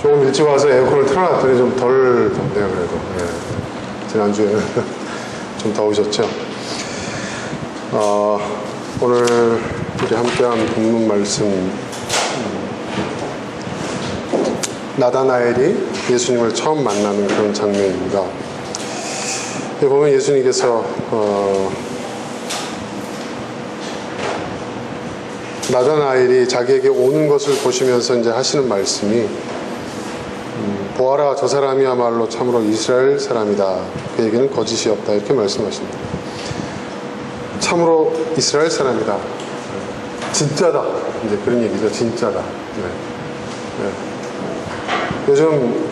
조금 일찍 와서 에어컨을 틀어놨더니 좀 덜 덥네요. 그래도 지난주에는 좀 더우셨죠. 오늘 우리 함께한 본문 말씀, 나다나엘이 예수님을 처음 만나는 그런 장면입니다. 여기 보면 예수님께서 나다나엘이 자기에게 오는 것을 보시면서 이제 하시는 말씀이, 보아라, 저 사람이야말로 참으로 이스라엘 사람이다. 그에게는 거짓이 없다. 이렇게 말씀하십니다. 참으로 이스라엘 사람이다. 진짜다. 이제 그런 얘기죠. 진짜다. 요즘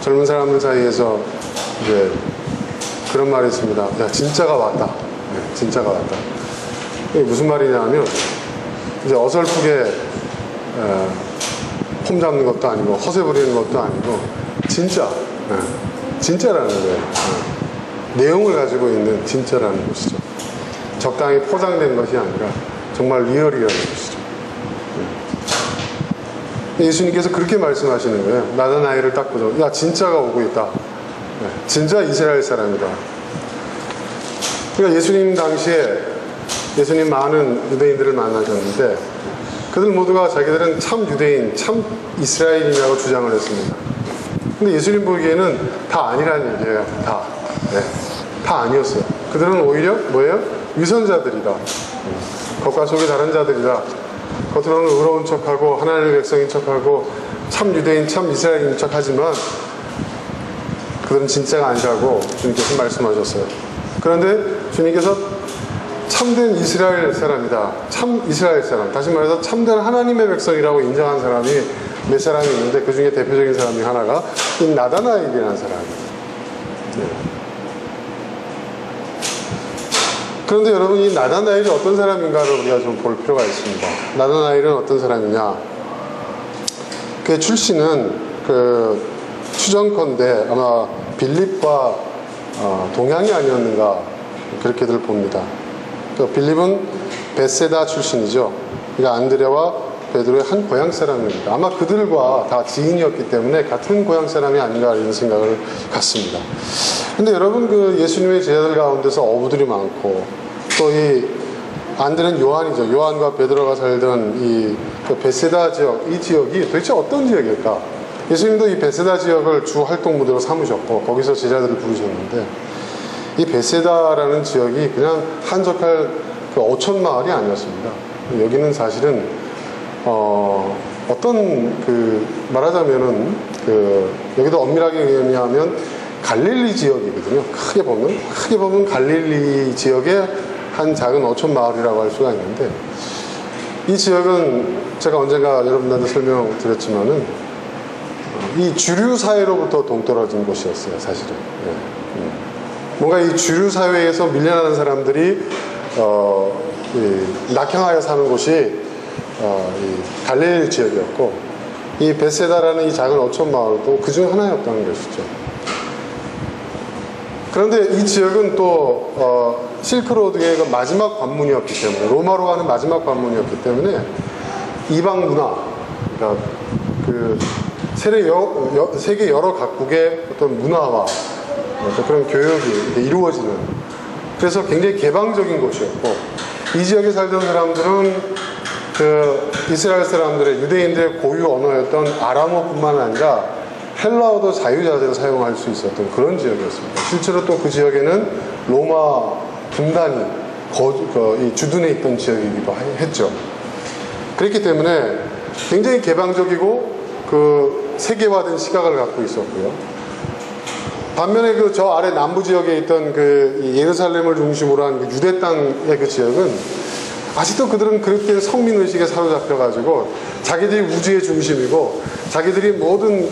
젊은 사람들 사이에서 이제 그런 말이 있습니다. 야, 진짜가 왔다. 진짜가 왔다. 이게 무슨 말이냐면, 이제 어설프게 폼 잡는 것도 아니고 허세 부리는 것도 아니고 진짜라는 거예요. 내용을 가지고 있는 진짜라는 것이죠. 적당히 포장된 것이 아니라 정말 리얼이라는 것이죠. 예수님께서 그렇게 말씀하시는 거예요. 나다나엘을 딱 보죠. 야, 진짜가 오고 있다. 진짜 이스라엘 사람이다. 그러니까 예수님 당시에 예수님 많은 유대인들을 만나셨는데, 그들 모두가 자기들은 참 유대인, 참 이스라엘인이라고 주장을 했습니다. 근데 예수님 보기에는 다 아니라는 얘기예요. 다 아니었어요. 그들은 오히려 뭐예요? 위선자들이다. 겉과 속이 다른 자들이다. 겉으로는 의로운 척하고 하나님의 백성인 척하고 참 유대인, 참 이스라엘인 척하지만 그들은 진짜가 아니라고 주님께서 말씀하셨어요. 그런데 주님께서 참된 이스라엘 사람이다. 참 이스라엘 사람. 다시 말해서 참된 하나님의 백성이라고 인정한 사람이 몇 사람이 있는데, 그 중에 대표적인 사람 중 하나가 이 나다나엘이라는 사람이에요. 그런데 여러분, 이 나다나엘이 어떤 사람인가를 우리가 좀 볼 필요가 있습니다. 나다나엘은 어떤 사람이냐? 그의 출신은 추정컨대 아마 빌립과 동양이 아니었는가, 그렇게들 봅니다. 빌립은 베세다 출신이죠. 그러니까 안드레와 베드로의 한 고향 사람입니다. 아마 그들과 다 지인이었기 때문에 같은 고향 사람이 아닌가 이런 생각을 갖습니다. 근데 여러분, 예수님의 제자들 가운데서 어부들이 많고, 또 이 안드레는 요한이죠. 요한과 베드로가 살던 이 베세다 지역, 이 지역이 도대체 어떤 지역일까? 예수님도 이 베세다 지역을 주 활동 무대로 삼으셨고, 거기서 제자들을 부르셨는데, 이 베세다라는 지역이 그냥 한적할 어촌 마을이 아니었습니다. 여기는 사실은 말하자면은 여기도 엄밀하게 의미하면 갈릴리 지역이거든요. 크게 보면 갈릴리 지역의 한 작은 어촌 마을이라고 할 수가 있는데, 이 지역은 제가 언젠가 여러분들한테 설명드렸지만은 이 주류 사회로부터 동떨어진 곳이었어요, 사실은. 뭔가 이 주류 사회에서 밀려나는 사람들이 낙향하여 사는 곳이 이 갈릴리 지역이었고, 이 베세다라는 이 작은 어촌 마을도 그중 하나였다는 것이죠. 그런데 이 지역은 또 실크로드의 마지막 관문이었기 때문에, 로마로 가는 마지막 관문이었기 때문에 이방 문화, 그러니까 세계 여러 각국의 어떤 문화와 그런 교육이 이루어지는, 그래서 굉장히 개방적인 곳이었고, 이 지역에 살던 사람들은 이스라엘 사람들의, 유대인들의 고유 언어였던 아람어뿐만 아니라 헬라어도 자유자재로 사용할 수 있었던 그런 지역이었습니다. 실제로 또 그 지역에는 로마 군단이 주둔해 있던 지역이기도 했죠. 그렇기 때문에 굉장히 개방적이고 세계화된 시각을 갖고 있었고요. 반면에 저 아래 남부 지역에 있던 예루살렘을 중심으로 한 유대 땅의 그 지역은 아직도 그들은 그렇게 성민의식에 사로잡혀가지고 자기들이 우주의 중심이고, 자기들이 모든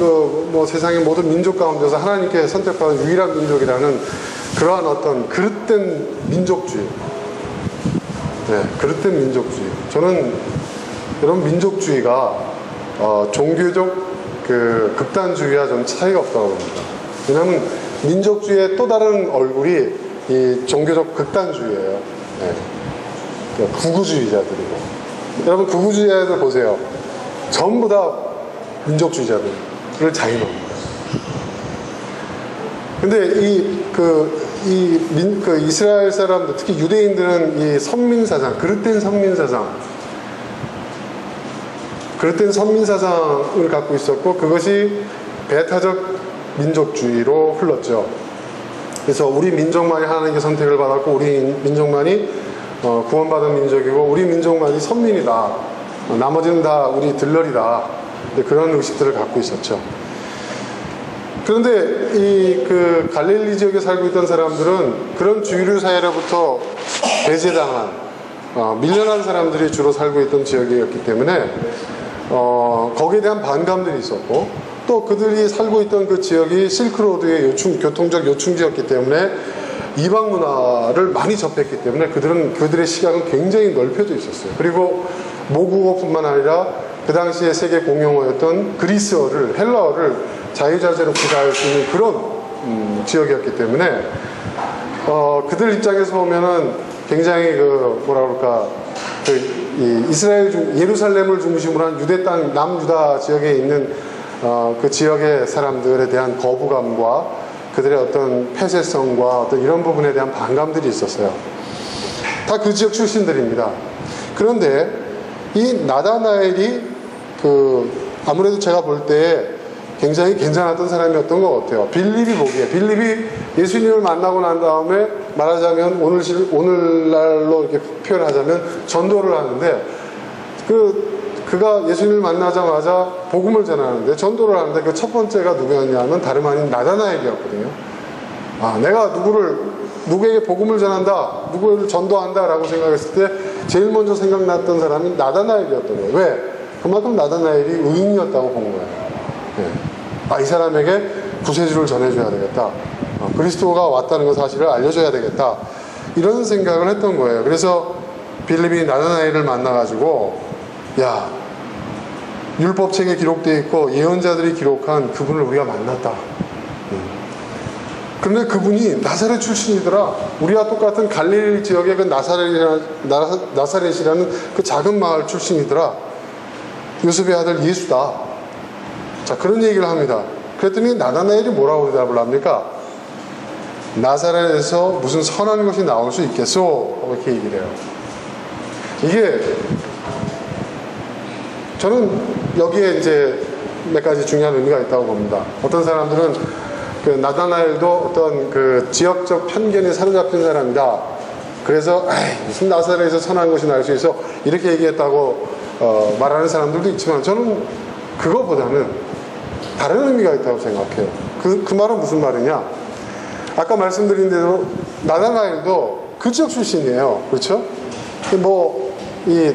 세상의 모든 민족 가운데서 하나님께 선택받은 유일한 민족이라는 그러한 어떤 그릇된 민족주의. 그릇된 민족주의. 저는 이런 민족주의가 종교적 극단주의와 좀 차이가 없다고 봅니다. 왜냐하면 민족주의의 또 다른 얼굴이 이 종교적 극단주의예요. 구구주의자들이고. 여러분, 구구주의자들 보세요. 전부 다 민족주의자들을 자인합니다. 근데 이스라엘 사람들, 특히 유대인들은 이 선민사상, 그릇된 선민사상을 갖고 있었고, 그것이 배타적 민족주의로 흘렀죠. 그래서 우리 민족만이 하나님께 선택을 받았고, 우리 민족만이 구원받은 민족이고, 우리 민족만이 선민이다. 나머지는 다 우리 들러리다. 그런 의식들을 갖고 있었죠. 그런데 그 갈릴리 지역에 살고 있던 사람들은 그런 주류 사회로부터 배제당한, 밀려난 사람들이 주로 살고 있던 지역이었기 때문에 거기에 대한 반감들이 있었고, 또 그들이 살고 있던 그 지역이 실크로드의 교통적 요충지였기 때문에 이방 문화를 많이 접했기 때문에 그들의 시각은 굉장히 넓혀져 있었어요. 그리고 모국어뿐만 아니라 그 당시에 세계 공용어였던 그리스어를, 헬라어를 자유자재로 구사할 수 있는 그런 지역이었기 때문에 그들 입장에서 보면은 굉장히 이스라엘 예루살렘을 중심으로 한 유대 땅, 남유다 지역에 있는 그 지역의 사람들에 대한 거부감과 그들의 어떤 폐쇄성과 어떤 이런 부분에 대한 반감들이 있었어요. 다 그 지역 출신들입니다. 그런데 이 나다나엘이 아무래도 제가 볼 때 굉장히 괜찮았던 사람이었던 것 같아요. 빌립이 보기에. 빌립이 예수님을 만나고 난 다음에 말하자면 오늘날로 이렇게 표현하자면 전도를 하는데 그가 예수님을 만나자마자 복음을 전하는데, 전도를 하는데 그 첫 번째가 누구였냐면 다름 아닌 나다나엘이었거든요. 내가 누구에게 복음을 전한다, 누구를 전도한다 라고 생각했을 때 제일 먼저 생각났던 사람이 나다나엘이었던 거예요. 왜? 그만큼 나다나엘이 의인이었다고 본 거예요. 이 사람에게 구세주를 전해줘야 되겠다, 그리스도가 왔다는 그 사실을 알려줘야 되겠다, 이런 생각을 했던 거예요. 그래서 빌립이 나다나엘을 만나가지고, 야, 율법책에 기록되어 있고 예언자들이 기록한 그분을 우리가 만났다. 그런데 그분이 나사렛 출신이더라. 우리와 똑같은 갈릴리 지역의 그 나사렛이라는 그 작은 마을 출신이더라. 요셉의 아들 예수다. 자, 그런 얘기를 합니다. 그랬더니 나다나엘이 뭐라고 대답을 합니까? 나사렛에서 무슨 선한 것이 나올 수 있겠소? 이렇게 얘기를 해요. 이게 저는 여기에 이제 몇 가지 중요한 의미가 있다고 봅니다. 어떤 사람들은 그 나다나엘도 어떤 그 지역적 편견에 사로잡힌 사람이다. 그래서 무슨 나사렛에서 선한 것이 날 수 있어, 이렇게 얘기했다고 말하는 사람들도 있지만, 저는 그거보다는 다른 의미가 있다고 생각해요. 그 말은 무슨 말이냐? 아까 말씀드린 대로 나다나엘도 그 지역 출신이에요. 그렇죠? 이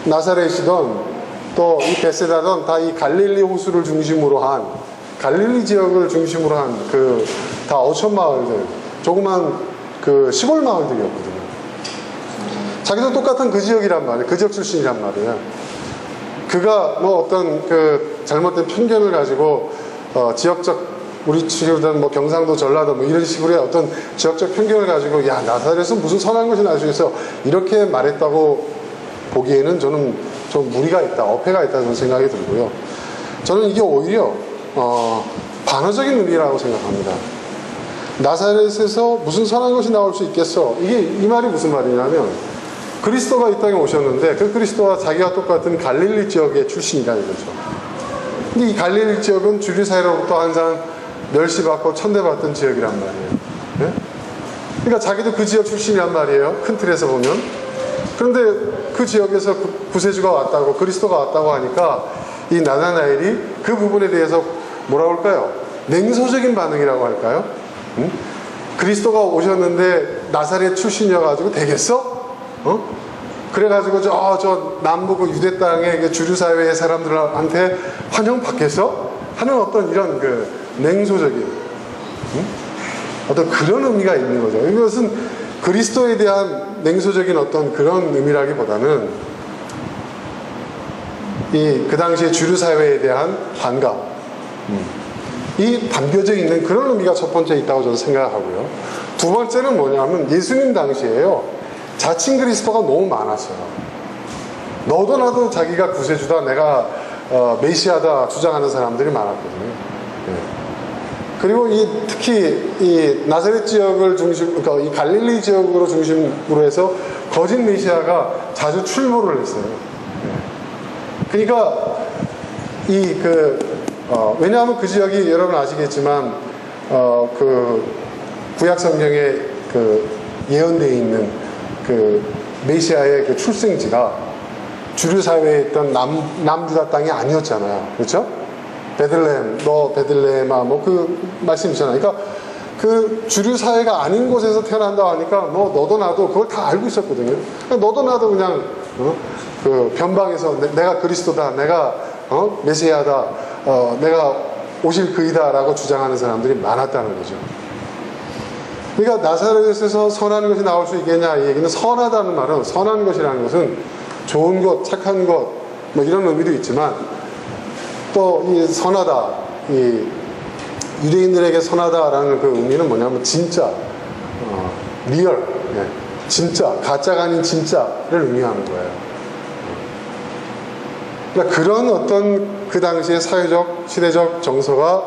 나사렛이던 또 이 베세다던 다 이 갈릴리 호수를 중심으로 한, 갈릴리 지역을 중심으로 한 다 어촌 마을들, 조그만 그 시골 마을들이었거든요. 자기도 똑같은 그 지역이란 말이에요. 그 지역 출신이란 말이에요. 그가 어떤 그 잘못된 편견을 가지고 지역적, 우리 지금 경상도, 전라도 이런 식으로의 어떤 지역적 편견을 가지고, 야, 나사렛은 무슨 선한 것이 날 수 있어, 이렇게 말했다고 보기에는 저는 좀 무리가 있다, 어폐가 있다, 저는 생각이 들고요. 저는 이게 오히려 반어적인 의미라고 생각합니다. 나사렛에서 무슨 선한 것이 나올 수 있겠어, 이 말이 무슨 말이냐면, 그리스도가 이 땅에 오셨는데 그 그리스도와 자기와 똑같은 갈릴리 지역의 출신이라 이거죠. 근데 이 갈릴리 지역은 주류 사회로부터 항상 멸시받고 천대받던 지역이란 말이에요. 네? 그러니까 자기도 그 지역 출신이란 말이에요, 큰 틀에서 보면. 그런데 그 지역에서 구세주가 왔다고, 그리스도가 왔다고 하니까 이 나다나엘이 그 부분에 대해서 뭐라고 할까요? 냉소적인 반응이라고 할까요? 그리스도가 오셨는데 나사렛 출신이어가지고 되겠어? 그래가지고 저 남부 유대 땅의 주류사회의 사람들한테 환영받겠어? 하는 어떤 이런 냉소적인 어떤 그런 의미가 있는 거죠. 이것은 그리스도에 대한 냉소적인 어떤 그런 의미라기보다는 그 당시의 주류사회에 대한 반감, 이 담겨져 있는 그런 의미가 첫 번째 있다고 저는 생각하고요. 두 번째는 뭐냐면 예수님 당시에요, 자칭 그리스도가 너무 많았어요. 너도 나도 자기가 구세주다, 내가 메시아다 주장하는 사람들이 많았거든요. 예. 그리고 특히 이 나사렛 지역을 그러니까 이 갈릴리 지역으로 중심으로 해서 거짓 메시아가 자주 출몰을 했어요. 예. 그러니까 왜냐하면 그 지역이 여러분 아시겠지만 그 구약 성경에 그 예언되어 있는 그 메시아의 그 출생지가 주류 사회에 있던 남유다 땅이 아니었잖아요. 그렇죠? 베들레헴아 뭐 그 말씀 있잖아요. 그러니까 그 주류 사회가 아닌 곳에서 태어난다고 하니까 너도 나도 그걸 다 알고 있었거든요. 그러니까 너도 나도 그냥 그 변방에서 내가 그리스도다, 내가 메시아다, 내가 오실 그이다라고 주장하는 사람들이 많았다는 거죠. 그러니까 나사렛에서 선한 것이 나올 수 있겠냐 이 얘기는, 선하다는 말은, 선한 것이라는 것은 좋은 것, 착한 것 뭐 이런 의미도 있지만, 또 이 선하다, 이 유대인들에게 선하다라는 그 의미는 뭐냐면 진짜, 리얼, 예, 진짜, 가짜가 아닌 진짜를 의미하는 거예요. 그러니까 그런 어떤 그 당시의 사회적, 시대적 정서가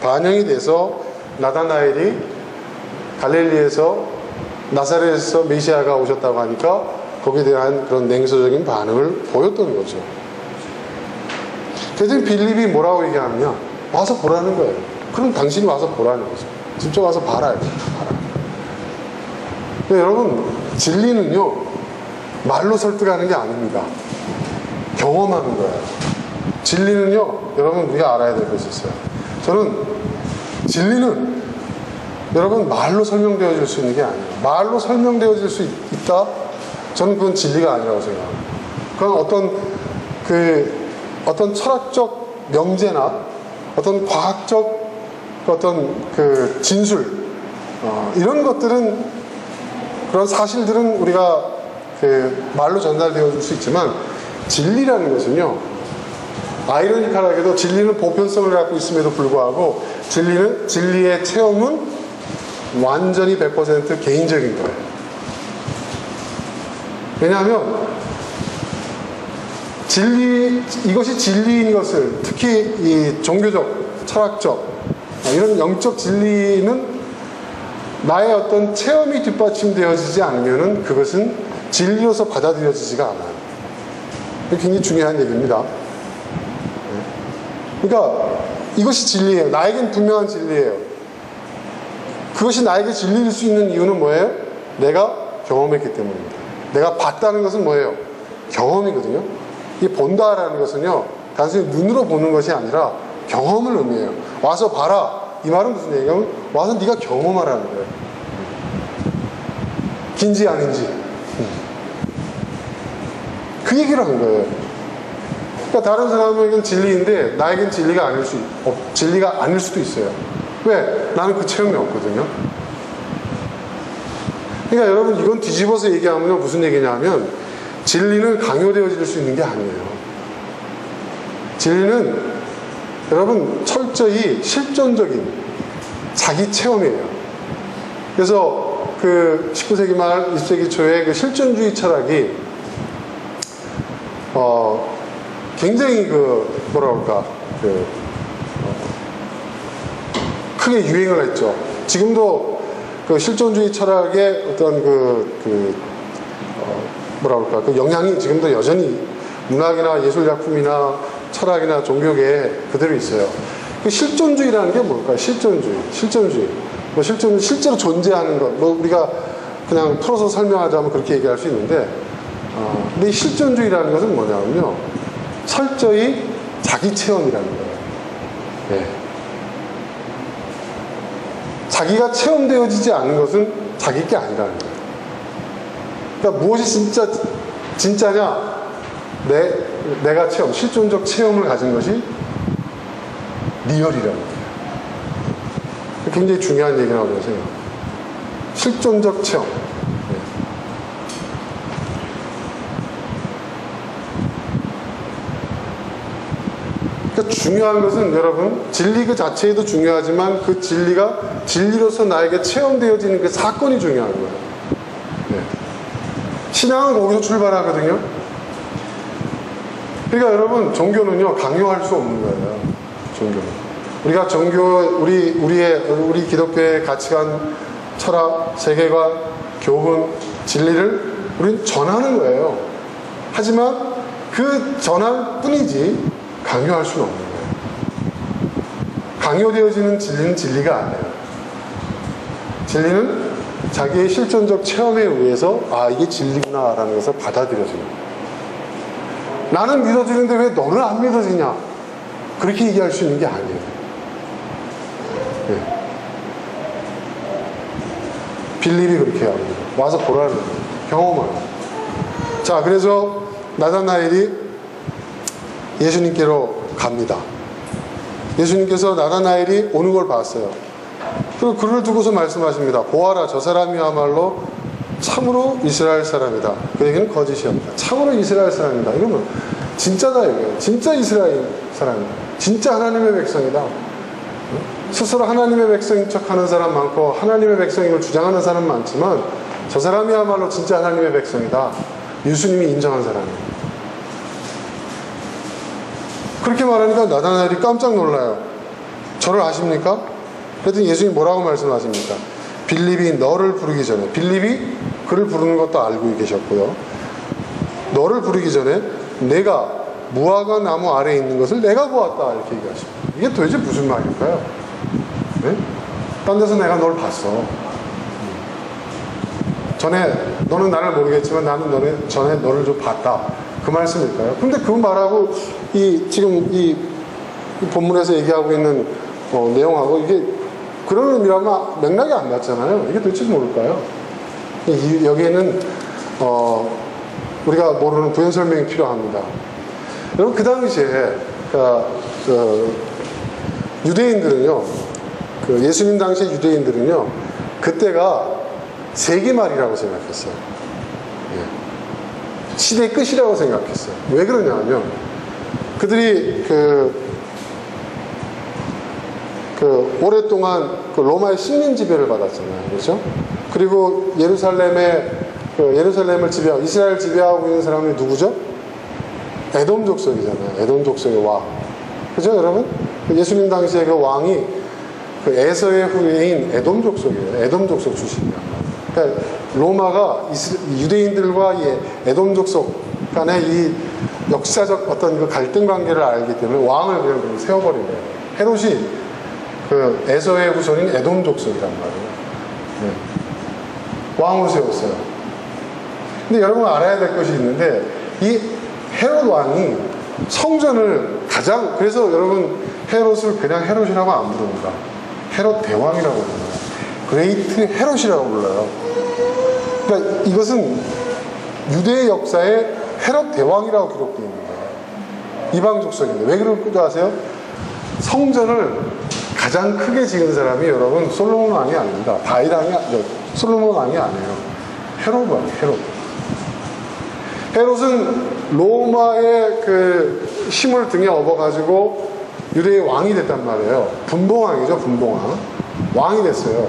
반영이 돼서 나다나엘이 갈릴리에서 나사렛에서 메시아가 오셨다고 하니까 거기에 대한 그런 냉소적인 반응을 보였던 거죠. 그래서 빌립이 뭐라고 얘기하느냐, 와서 보라는 거예요. 그럼 당신이 와서 보라는 거죠. 직접 와서 봐라. 근데 여러분, 진리는요 말로 설득하는 게 아닙니다. 경험하는 거예요. 진리는요, 여러분 우리가 알아야 될 것이 있어요. 저는 진리는 여러분 말로 설명되어질 수 있는 게 아니에요. 말로 설명되어질 수 있다? 저는 그건 진리가 아니라고 생각합니다. 그건 어떤 철학적 명제나 어떤 과학적 어떤 그 진술, 이런 것들은, 그런 사실들은 우리가 그 말로 전달되어질 수 있지만, 진리라는 것은요, 아이러니컬하게도 진리는 보편성을 갖고 있음에도 불구하고 진리의 체험은 완전히 100% 개인적인 거예요. 왜냐하면 이것이 진리인 것을, 특히 이 종교적, 철학적, 이런 영적 진리는 나의 어떤 체험이 뒷받침되어지지 않으면은 그것은 진리로서 받아들여지지가 않아요. 굉장히 중요한 얘기입니다. 그러니까 이것이 진리예요. 나에겐 분명한 진리예요. 그것이 나에게 진리일 수 있는 이유는 뭐예요? 내가 경험했기 때문입니다. 내가 봤다는 것은 뭐예요? 경험이거든요. 이 본다라는 것은요, 단순히 눈으로 보는 것이 아니라 경험을 의미해요. 와서 봐라. 이 말은 무슨 얘기냐면, 와서 네가 경험하라는 거예요. 긴지 아닌지. 그 얘기를 한 거예요. 그러니까 다른 사람에게는 진리인데 나에겐 진리가 아닐 수도 있어요. 왜? 나는 그 체험이 없거든요. 그러니까 여러분, 이건 뒤집어서 얘기하면 무슨 얘기냐면, 진리는 강요되어질 수 있는 게 아니에요. 진리는 여러분 철저히 실존적인 자기 체험이에요. 그래서 그 19세기 말 20세기 초에 그 실존주의 철학이 굉장히 크게 유행을 했죠. 지금도 그 실존주의 철학의 어떤 그 영향이 지금도 여전히 문학이나 예술 작품이나 철학이나 종교계에 그대로 있어요. 그 실존주의라는 게 뭘까요? 실존주의. 실제로 존재하는 것. 우리가 그냥 풀어서 설명하자면 그렇게 얘기할 수 있는데, 근데 이 실존주의라는 것은 뭐냐면요, 철저히 자기 체험이라는 거예요. 네. 자기가 체험되어지지 않는 것은 자기 게 아니라는 거예요. 그러니까 무엇이 진짜냐? 내가 실존적 체험을 가진 것이 리얼이라는 거예요. 굉장히 중요한 얘기라고 생각해요. 실존적 체험. 네. 그러니까 중요한 것은 여러분, 진리 그 자체에도 중요하지만 그 진리가 진리로서 나에게 체험되어지는 그 사건이 중요한 거예요. 네. 신앙은 거기서 출발하거든요. 그러니까 여러분, 종교는요, 강요할 수 없는 거예요. 종교는. 우리가 우리 기독교의 가치관, 철학, 세계관, 교훈, 진리를 우리는 전하는 거예요. 하지만 그 전할 뿐이지 강요할 수는 없는 거예요. 강요되어지는 진리는 진리가 아니에요. 진리는 자기의 실존적 체험에 의해서 이게 진리구나 라는 것을 받아들여지는 거예요. 나는 믿어지는데 왜 너는 안 믿어지냐? 그렇게 얘기할 수 있는 게 아니에요. 네. 빌립이 그렇게 합니다. 와서 보라는 거예요. 경험하는 거예요. 자, 그래서 나다나엘이 예수님께로 갑니다. 예수님께서 나다나엘이 오는 걸 봤어요. 그리고 그를 두고서 말씀하십니다. 보아라, 저 사람이야말로 참으로 이스라엘 사람이다. 그에게는 거짓이 없다. 참으로 이스라엘 사람이다. 이러면 진짜다 이거예요. 진짜 이스라엘 사람이다. 진짜 하나님의 백성이다. 스스로 하나님의 백성인 척하는 사람 많고 하나님의 백성임을 주장하는 사람 많지만 저 사람이야말로 진짜 하나님의 백성이다. 예수님이 인정한 사람이에요. 그렇게 말하니까 나다나엘이 깜짝 놀라요. 저를 아십니까? 그랬더니 예수님이 뭐라고 말씀하십니까? 빌립이 너를 부르기 전에, 빌립이 그를 부르는 것도 알고 계셨고요. 너를 부르기 전에 내가 무화과 나무 아래에 있는 것을 내가 보았다 이렇게 얘기하십니다. 이게 도대체 무슨 말일까요? 네? 딴 데서 내가 널 봤어. 전에 너는 나를 모르겠지만 나는 전에 너를 좀 봤다. 그 말씀일까요? 근데 그 말하고 지금 이 본문에서 얘기하고 있는 내용하고 이게 그런 의미라면 맥락이 안 맞잖아요. 이게 도대체 뭘까요? 여기에는 우리가 모르는 부연 설명이 필요합니다. 여러분, 그 당시에 유대인들은요, 예수님 당시의 유대인들은요, 그때가 세기말이라고 생각했어요. 예. 시대의 끝이라고 생각했어요. 왜 그러냐면 그들이 오랫동안 로마의 식민 지배를 받았잖아요. 그렇죠? 그리고 예루살렘을 지배하고 이스라엘 지배하고 있는 사람이 누구죠? 에돔 족속이잖아요. 에돔 족속의 왕. 그죠, 여러분? 예수님 당시에 그 왕이 에서의 후예인 에돔 족속이에요. 에돔 족속 출신이란 말이에요. 그러니까 로마가 유대인들과 이 에돔 족속 간의 이 역사적 어떤 그 갈등 관계를 알기 때문에 왕을 그냥 세워버린 거예요. 헤롯이 에서의 후손인 에돔 족속이란 말이에요. 네. 왕을 세웠어요. 근데 여러분 알아야 될 것이 있는데 이 헤롯 왕이 성전을 그래서 여러분 헤롯을 그냥 헤롯이라고 안 부릅니다. 헤롯 대왕이라고 불러요. 그레이트 헤롯이라고 불러요. 그러니까 이것은 유대의 역사에 헤롯 대왕이라고 기록되어 있는 거예요. 이방 족속인데 왜 그럴까 아세요? 성전을 가장 크게 지은 사람이 여러분 솔로몬 왕이 아닙니다. 솔로몬 왕이 아니에요. 헤롯 왕이에요. 헤롯은 로마의 그 힘을 등에 업어가지고 유대의 왕이 됐단 말이에요. 분봉왕이죠, 분봉왕. 왕이 됐어요.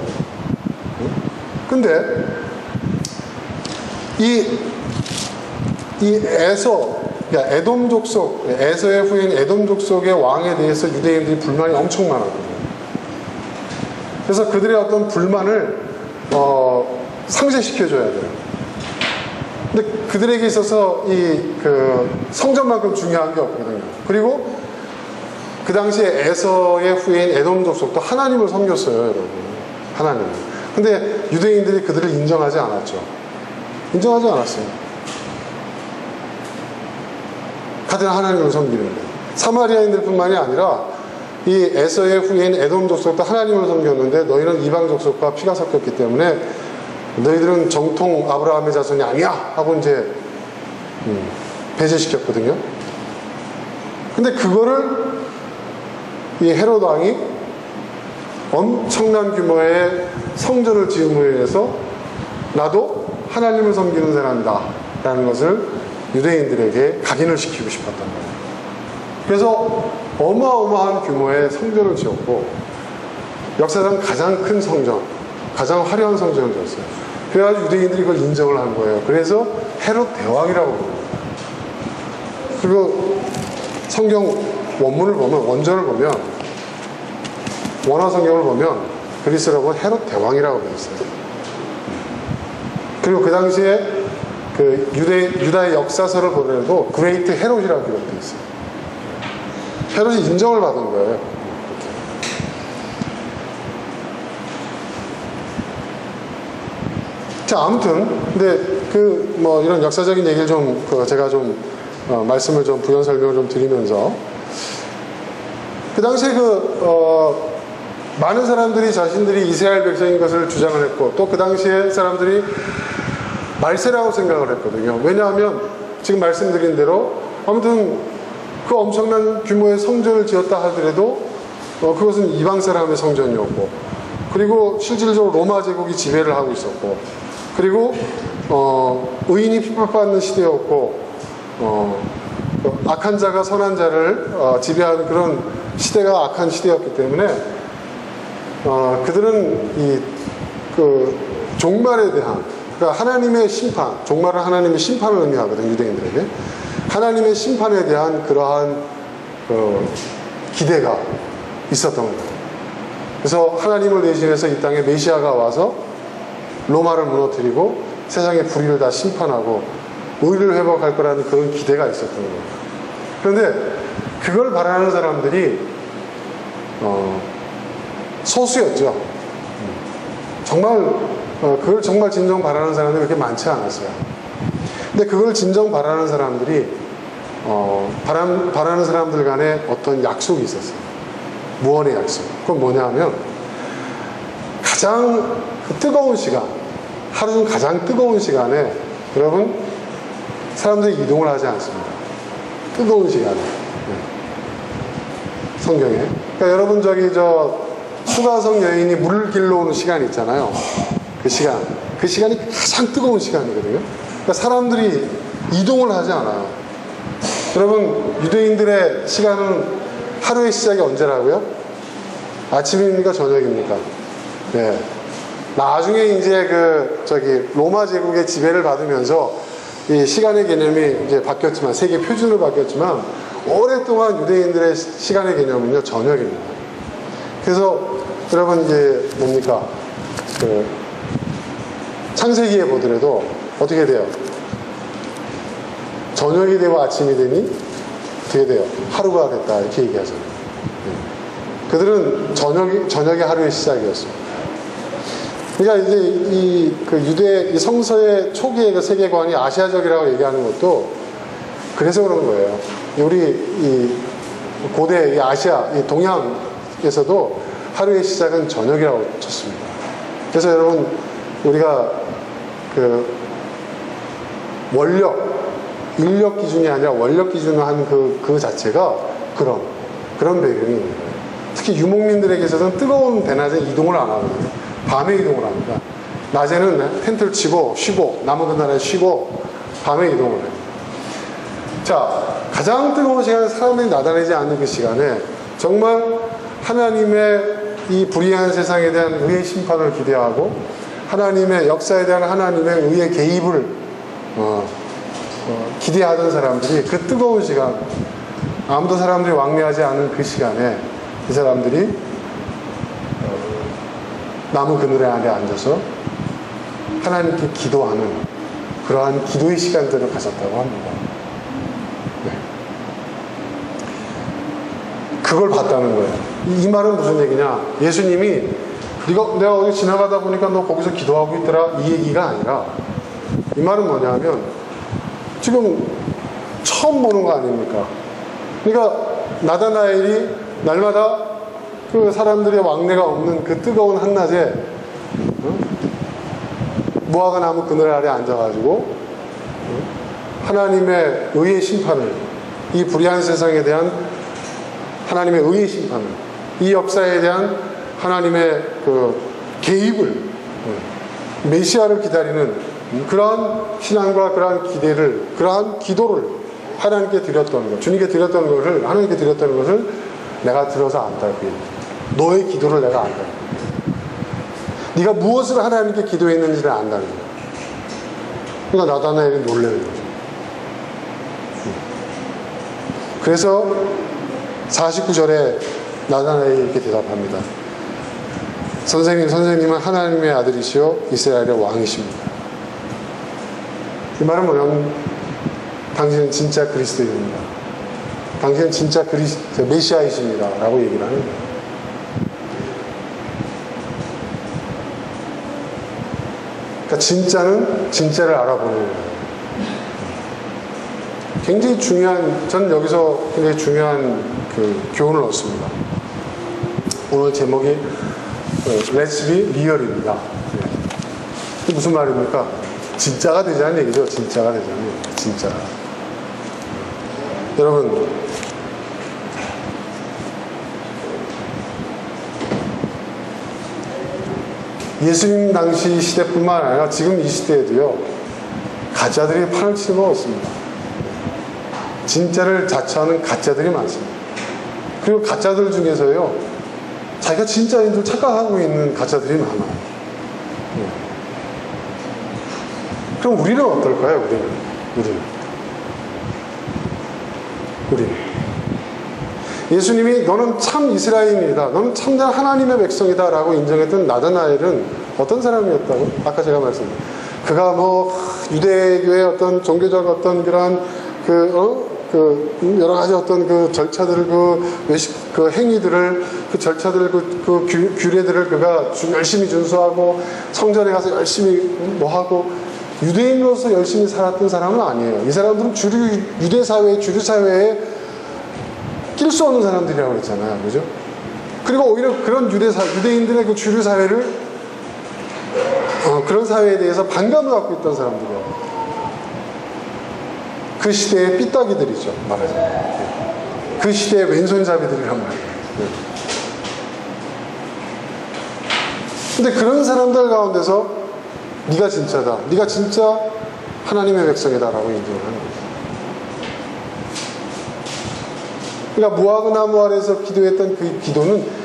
근데 이 그러니까 에돔 족속, 에서의 후예인 에돔 족속의 왕에 대해서 유대인들이 불만이 엄청 많았거든요. 그래서 그들의 어떤 불만을 상쇄시켜줘야 돼요. 근데 그들에게 있어서 성전만큼 중요한 게 없거든요. 그리고 그 당시에 에서의 후예인 에돔 족속도 하나님을 섬겼어요, 여러분. 하나님을. 근데 유대인들이 그들을 인정하지 않았죠. 인정하지 않았어요. 같은 하나님을 섬기는 거예요. 사마리아인들 뿐만이 아니라 이 에서의 후예인 에돔 족속도 하나님을 섬겼는데 너희는 이방 족속과 피가 섞였기 때문에 너희들은 정통 아브라함의 자손이 아니야 하고 이제 배제시켰거든요. 근데 그거를 이 헤롯 왕이 엄청난 규모의 성전을 지음으로 인해서 나도 하나님을 섬기는 사람이다 라는 것을 유대인들에게 각인을 시키고 싶었단 말이에요. 그래서 어마어마한 규모의 성전을 지었고 역사상 가장 큰 성전, 가장 화려한 성전을 지었어요. 그래가지고 유대인들이 그걸 인정을 한 거예요. 그래서 헤롯 대왕이라고 부릅니다. 그리고 성경 원문을 보면, 원전을 보면, 원어 성경을 보면 그리스라고 헤롯 대왕이라고 되어 있어요. 그리고 그 당시에 그 유다의 역사서를 보더라도 그레이트 헤롯이라고 기록되어 있어요. 헤롯이 인정을 받은 거예요. 자, 아무튼 근데 그 뭐 이런 역사적인 얘기를 좀 제가 좀 말씀을 좀 부연 설명을 좀 드리면서, 그 당시에 많은 사람들이 자신들이 이스라엘 백성인 것을 주장을 했고, 또 그 당시에 사람들이 말세라고 생각을 했거든요. 왜냐하면 지금 말씀드린 대로 아무튼 그 엄청난 규모의 성전을 지었다 하더라도 그것은 이방 사람의 성전이었고, 그리고 실질적으로 로마 제국이 지배를 하고 있었고, 그리고 의인이 핍박받는 시대였고, 악한 자가 선한 자를 지배하는 그런 시대가 악한 시대였기 때문에 그들은 그 종말에 대한, 그러니까 하나님의 심판, 종말은 하나님의 심판을 의미하거든요, 유대인들에게. 하나님의 심판에 대한 그러한 기대가 있었던 거예요. 그래서 하나님을 대신해서 이 땅에 메시아가 와서 로마를 무너뜨리고 세상의 불의를 다 심판하고 의를 회복할 거라는 그런 기대가 있었던 거예요. 그런데 그걸 바라는 사람들이 소수였죠. 정말 그걸 정말 진정 바라는 사람들이 그렇게 많지 않았어요. 근데 그걸 진정 바라는 사람들이 바라는 사람들 간에 어떤 약속이 있었어요. 무언의 약속. 그건 뭐냐 하면, 가장 뜨거운 시간, 하루 중 가장 뜨거운 시간에 여러분, 사람들이 이동을 하지 않습니다. 뜨거운 시간에. 성경에. 그러니까 여러분 수가성 여인이 물을 길러 오는 시간 있잖아요. 그 시간이 가장 뜨거운 시간이거든요. 그러니까 사람들이 이동을 하지 않아요. 여러분, 유대인들의 시간은 하루의 시작이 언제라고요? 아침입니까? 저녁입니까? 네. 나중에 이제 로마 제국의 지배를 받으면서 이 시간의 개념이 이제 바뀌었지만, 세계 표준으로 바뀌었지만, 오랫동안 유대인들의 시간의 개념은요, 저녁입니다. 그래서 여러분 이제 뭡니까? 창세기에 보더라도 어떻게 돼요? 저녁이 되고 아침이 되니 어떻게 돼요? 하루가 됐다, 이렇게 얘기하잖아요. 그들은 저녁이 하루의 시작이었어요. 그러니까 이제 이 성서의 초기의 그 세계관이 아시아적이라고 얘기하는 것도 그래서 그런 거예요. 우리 이 고대 이 아시아, 이 동양에서도 하루의 시작은 저녁이라고 쳤습니다. 그래서 여러분, 우리가 인력 기준이 아니라 원력 기준으로 한 그 자체가 그런 배경이 있는 거예요. 특히 유목민들에게서는 뜨거운 대낮에 이동을 안 하거든요. 밤에 이동을 합니다. 낮에는 텐트를 치고 쉬고, 남은 그날에 쉬고, 밤에 이동을 해요. 자, 가장 뜨거운 시간에 사람들이 나다니지 않는 그 시간에 정말 하나님의 이 불의한 세상에 대한 의의 심판을 기대하고, 하나님의 역사에 대한 하나님의 의의 개입을 기대하던 사람들이, 그 뜨거운 시간, 아무도 사람들이 왕래하지 않은 그 시간에 이 사람들이 나무 그늘에 안에 앉아서 하나님께 기도하는 그러한 기도의 시간들을 가졌다고 합니다. 네. 그걸 봤다는 거예요. 이 말은 무슨 얘기냐? 예수님이 내가 어디 지나가다 보니까 너 거기서 기도하고 있더라, 이 얘기가 아니라, 이 말은 뭐냐면 지금 처음 보는 거 아닙니까? 그러니까 나다나엘이 날마다 그 사람들의 왕래가 없는 그 뜨거운 한낮에 무화과 나무 그늘 아래 앉아가지고 하나님의 의의 심판을, 이 불의한 세상에 대한 하나님의 의의 심판을, 이 역사에 대한 하나님의 개입을, 메시아를 기다리는 그러한 신앙과 그러한 기대를, 그러한 기도를 하나님께 드렸던 것, 주님께 드렸던 것을, 하나님께 드렸던 것을 내가 들어서 안다. 너의 기도를 내가 안다. 네가 무엇을 하나님께 기도했는지를 안다는 거야. 그러니까 나다나엘이 놀라는 거죠. 그래서 49절에 나다나엘이 이렇게 대답합니다. 선생님은 하나님의 아들이시요 이스라엘의 왕이십니다. 이 말은 뭐냐면 당신은 진짜 그리스도입니다. 당신은 진짜 메시아이십니다 라고 얘기를 하는 거예요. 그러니까 진짜는 진짜를 알아보는 거예요. 굉장히 중요한, 저는 여기서 굉장히 중요한 그 교훈을 얻습니다. 오늘 제목이 Let's be real입니다. 이게 무슨 말입니까? 진짜가 되자는 얘기죠. 진짜가 되자는 얘기죠. 진짜. 여러분, 예수님 당시 시대뿐만 아니라 지금 이 시대에도요, 가짜들이 판을 치는 거 없습니다. 진짜를 자처하는 가짜들이 많습니다. 그리고 가짜들 중에서요, 자기가 진짜인 줄 착각하고 있는 가짜들이 많아요. 그럼 우리는 어떨까요? 우리는 예수님이 너는 참 이스라엘인이다, 너는 참된 하나님의 백성이다 라고 인정했던 나다나엘은 어떤 사람이었다고? 아까 제가 말씀드렸죠. 그가 뭐 유대교의 어떤 종교적 어떤 그런 여러 가지 어떤 그 절차들을 그 행위들을 그 절차들을 그 규례들을 그가 열심히 준수하고 성전에 가서 열심히 뭐 하고 유대인으로서 열심히 살았던 사람은 아니에요. 이 사람들은 주류 사회에 낄 수 없는 사람들이라고 했잖아요. 그죠? 그리고 오히려 그런 유대인들의 그 주류 사회를 그런 사회에 대해서 반감을 갖고 있던 사람들이에요. 그 시대의 삐딱이들이죠, 말하자면. 그 시대의 왼손잡이들이란 말이에요. 근데 그런 사람들 가운데서 네가 진짜다, 네가 진짜 하나님의 백성이다 라고 인정을 하는 거죠. 그러니까 무화과 나무 아래에서 기도했던 그 기도는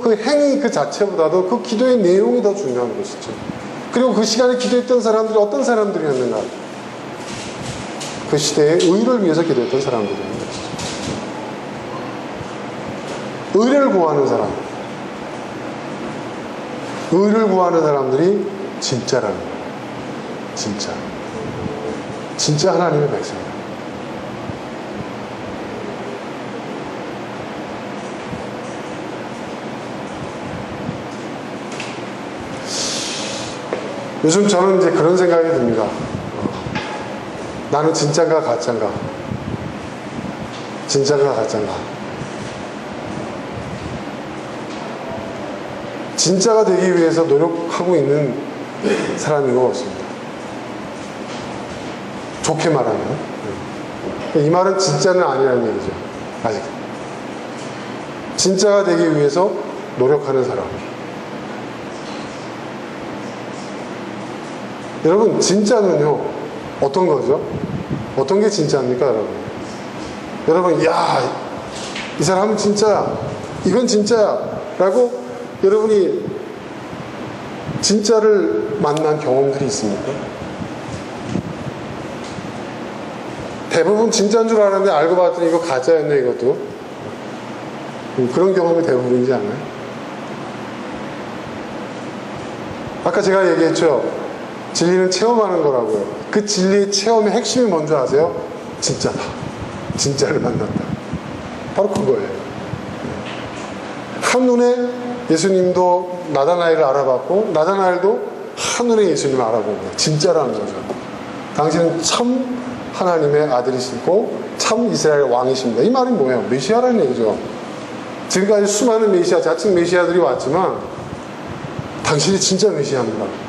그 행위 그 자체보다도 그 기도의 내용이 더 중요한 것이죠. 그리고 그 시간에 기도했던 사람들이 어떤 사람들이었는가? 그 시대의 의를 위해서 기도했던 사람들이었는 것이죠. 의를 구하는 사람, 의를 구하는 사람들이 진짜라는 거예요. 진짜 하나님의 백성이다. 요즘 저는 이제 그런 생각이 듭니다. 나는 진짠가 가짠가? 진짠가 가짠가? 진짜가 되기 위해서 노력하고 있는 사람인 것 같습니다. 좋게 말하면. 이 말은 진짜는 아니라는 얘기죠. 아직. 진짜가 되기 위해서 노력하는 사람. 여러분, 진짜는요, 어떤 거죠? 어떤 게 진짜입니까, 여러분? 여러분, 이 사람은 진짜야, 이건 진짜야 라고 여러분이 진짜를 만난 경험들이 있습니까? 대부분 진짜인 줄 알았는데 알고 봤더니 이거 가짜였네, 이것도. 그런 경험이 대부분이지 않나요? 아까 제가 얘기했죠. 진리는 체험하는 거라고요. 그 진리의 체험의 핵심이 뭔지 아세요? 진짜다. 진짜를 만났다. 바로 그거예요. 한눈에 예수님도 나다나엘을 알아봤고 나다나엘도 한눈에 예수님을 알아본 거예요. 진짜라는 거죠. 당신은 참 하나님의 아들이시고 참 이스라엘 왕이십니다. 이 말이 뭐예요? 메시아라는 얘기죠. 지금까지 수많은 메시아, 자칭 메시아들이 왔지만 당신이 진짜 메시아입니다.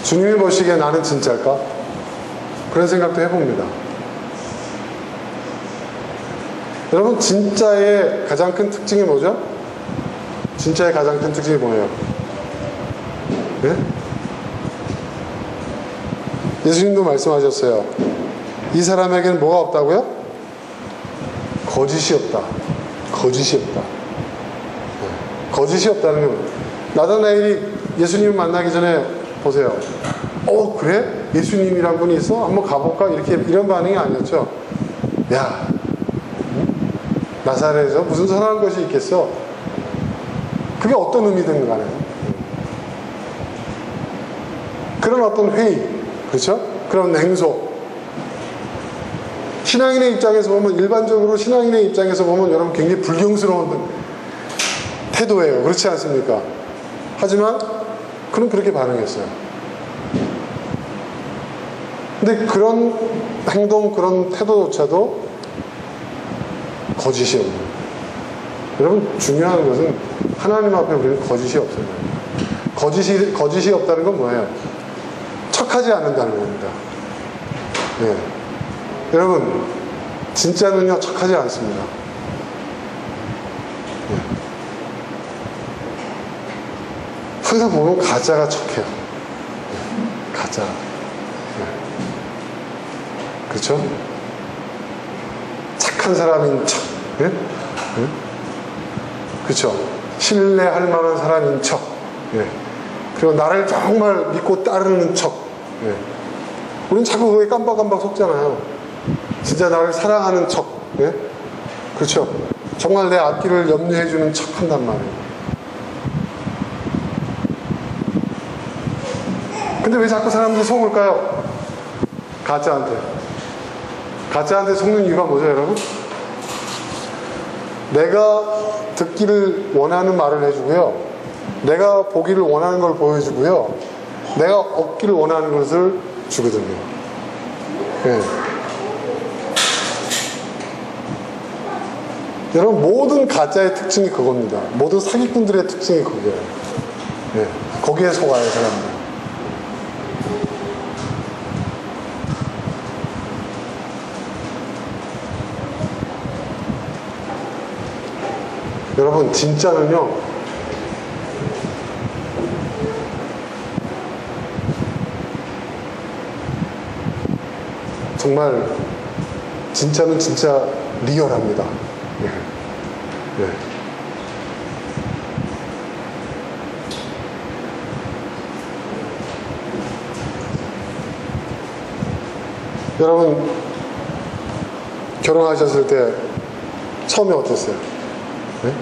주님이 보시기에 나는 진짜일까? 그런 생각도 해봅니다. 여러분, 진짜의 가장 큰 특징이 뭐죠? 진짜의 가장 큰 특징이 뭐예요? 네? 예수님도 말씀하셨어요. 이 사람에게는 뭐가 없다고요? 거짓이 없다. 거짓이 없다. 거짓이 없다는 건, 나다나엘이 예수님을 만나기 전에 보세요. 그래? 예수님이란 분이 있어? 한번 가볼까? 이런 반응이 아니었죠. 야, 나사렛에서 무슨 선한 것이 있겠어? 그게 어떤 의미든 간에. 그런 어떤 회의, 그렇죠? 그런 냉소. 신앙인의 입장에서 보면, 일반적으로 신앙인의 입장에서 보면 여러분 굉장히 불경스러운 태도예요. 그렇지 않습니까? 하지만 그는 그렇게 반응했어요. 근데 그런 행동, 그런 태도조차도 거짓이 없는. 여러분, 중요한 것은 하나님 앞에 우리는 거짓이 없어요. 거짓이 없다는 건 뭐예요? 척하지 않는다는 겁니다. 네. 여러분, 진짜는요, 척하지 않습니다. 네. 항상 보면 가짜가 척해요. 네. 가짜. 네. 그렇죠? 착한 사람인 척. 네? 네? 그렇죠? 신뢰할 만한 사람인 척. 네. 그리고 나를 정말 믿고 따르는 척. 네. 우린 자꾸 그게 깜빡깜빡 속잖아요. 진짜 나를 사랑하는 척. 네? 그렇죠? 정말 내 앞길을 염려해주는 척 한단 말이에요. 근데 왜 자꾸 사람들이 속을까요? 가짜한테 속는 이유가 뭐죠, 여러분? 내가 듣기를 원하는 말을 해주고요. 내가 보기를 원하는 걸 보여주고요. 내가 얻기를 원하는 것을 주거든요. 네. 여러분, 모든 가짜의 특징이 그겁니다. 모든 사기꾼들의 특징이 그거예요. 네. 거기에 속아요, 사람들. 여러분, 진짜는요, 정말 진짜는 진짜 리얼합니다. 네. 네. 여러분, 결혼하셨을 때 처음에 어땠어요? 네?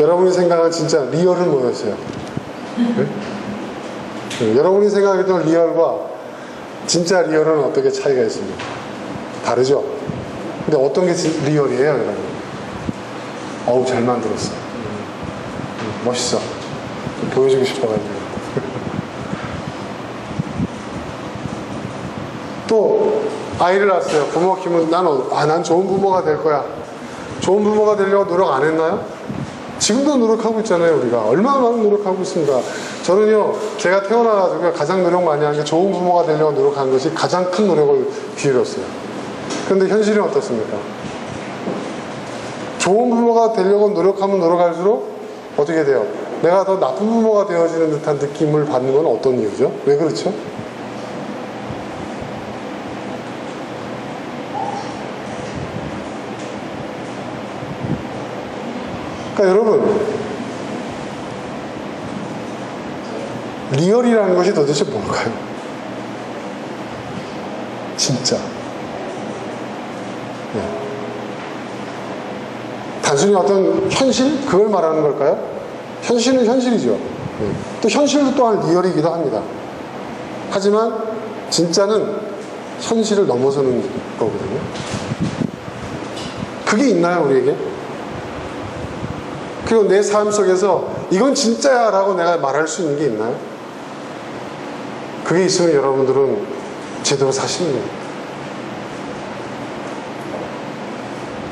여러분이 생각한 진짜 리얼은 뭐였어요? 네? 네. 여러분이 생각했던 리얼과 진짜 리얼은 어떻게 차이가 있습니까? 다르죠? 근데 어떤 게 리얼이에요, 여러분? 어우, 잘 만들었어. 멋있어. 보여주고 싶어가지고. 또 아이를 낳았어요. 부모 키우면 난 좋은 부모가 될 거야. 좋은 부모가 되려고 노력 안 했나요? 지금도 노력하고 있잖아요. 우리가 얼마나 많은 노력하고 있습니다. 저는요, 제가 태어나가지고 가장 노력 많이 한 게 좋은 부모가 되려고 노력한 것이 가장 큰 노력을 기울였어요. 그런데 현실은 어떻습니까? 좋은 부모가 되려고 노력하면 노력할수록 어떻게 돼요? 내가 더 나쁜 부모가 되어지는 듯한 느낌을 받는 건 어떤 이유죠? 왜 그렇죠? 그러니까 여러분, 리얼이라는 것이 도대체 뭘까요? 진짜. 네. 단순히 어떤 현실? 그걸 말하는 걸까요? 현실은 현실이죠. 네. 또 현실도 또한 리얼이기도 합니다. 하지만 진짜는 현실을 넘어서는 거거든요. 그게 있나요, 우리에게? 그리고 내 삶 속에서 이건 진짜야 라고 내가 말할 수 있는 게 있나요? 그게 있으면 여러분들은 제대로 사시는 거예요.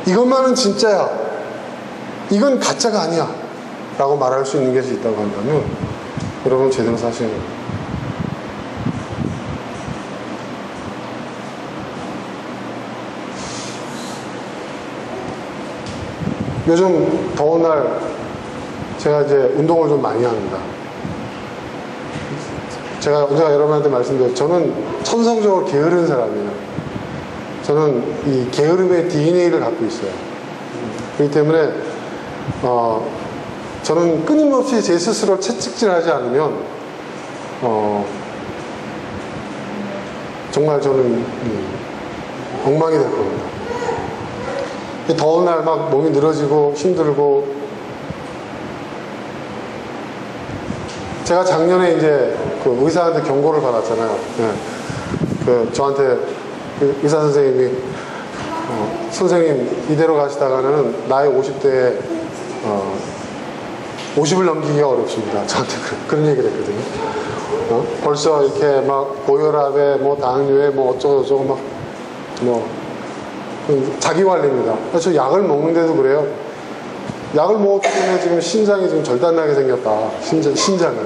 이것만은 진짜야, 이건 가짜가 아니야 라고 말할 수 있는 것이 있다고 한다면 여러분 제대로 사시는 거예요. 요즘 더운 날 제가 이제 운동을 좀 많이 합니다. 제가 언제가 여러분한테 말씀드렸죠. 저는 천성적으로 게으른 사람이에요. 저는 이 게으름의 DNA를 갖고 있어요. 그렇기 때문에 저는 끊임없이 제 스스로 채찍질하지 않으면 정말 저는 엉망이 될 겁니다. 더운 날 막 몸이 늘어지고 힘들고, 제가 작년에 이제 그 의사한테 경고를 받았잖아요. 네. 그 저한테 그 의사 선생님이 선생님 이대로 가시다가는 나이 50대에 50을 넘기기가 어렵습니다. 저한테 그런 얘기를 했거든요. 벌써 이렇게 막 고혈압에 뭐 당뇨에 뭐 어쩌고저쩌고 막 뭐 자기 관리입니다. 그래서 약을 먹는데도 그래요. 약을 먹었기 때문에 지금 신장이 지금 절단나게 생겼다. 신장을.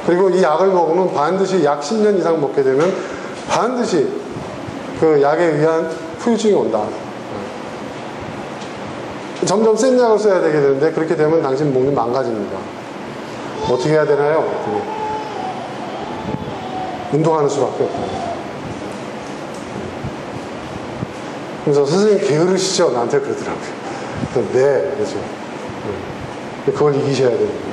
그리고 이 약을 먹으면 반드시 약 10년 이상 먹게 되면 반드시 그 약에 의한 후유증이 온다. 점점 센 약을 써야 되게 되는데, 그렇게 되면 당신 몸이 망가집니다. 어떻게 해야 되나요? 운동하는 수밖에 없다. 그래서 선생님 게으르시죠? 나한테 그러더라고요. 그래서 네, 그렇죠. 그걸 이기셔야 됩니다.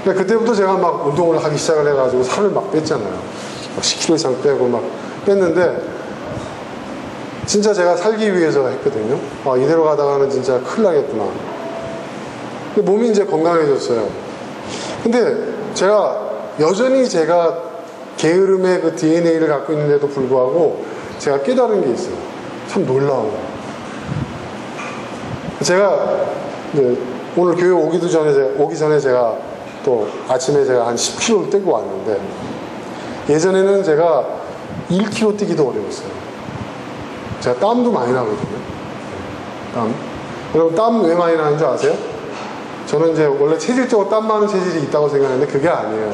그때부터 제가 막 운동을 하기 시작을 해가지고 살을 막 뺐잖아요. 막 10kg 이상 빼고 막 뺐는데, 진짜 제가 살기 위해서 했거든요. 이대로 가다가는 진짜 큰일 나겠구나. 근데 몸이 이제 건강해졌어요. 근데 여전히 제가 게으름의 그 DNA를 갖고 있는데도 불구하고 제가 깨달은 게 있어요. 참 놀라워요. 제가 오늘 교회 오기 전에 제가 또 아침에 제가 한 10kg를 떼고 왔는데, 예전에는 제가 1kg 뛰기도 어려웠어요. 제가 땀도 많이 나거든요. 여러분, 땀 왜 많이 나는 줄 아세요? 저는 이제 원래 체질적으로 땀 많은 체질이 있다고 생각하는데 그게 아니에요.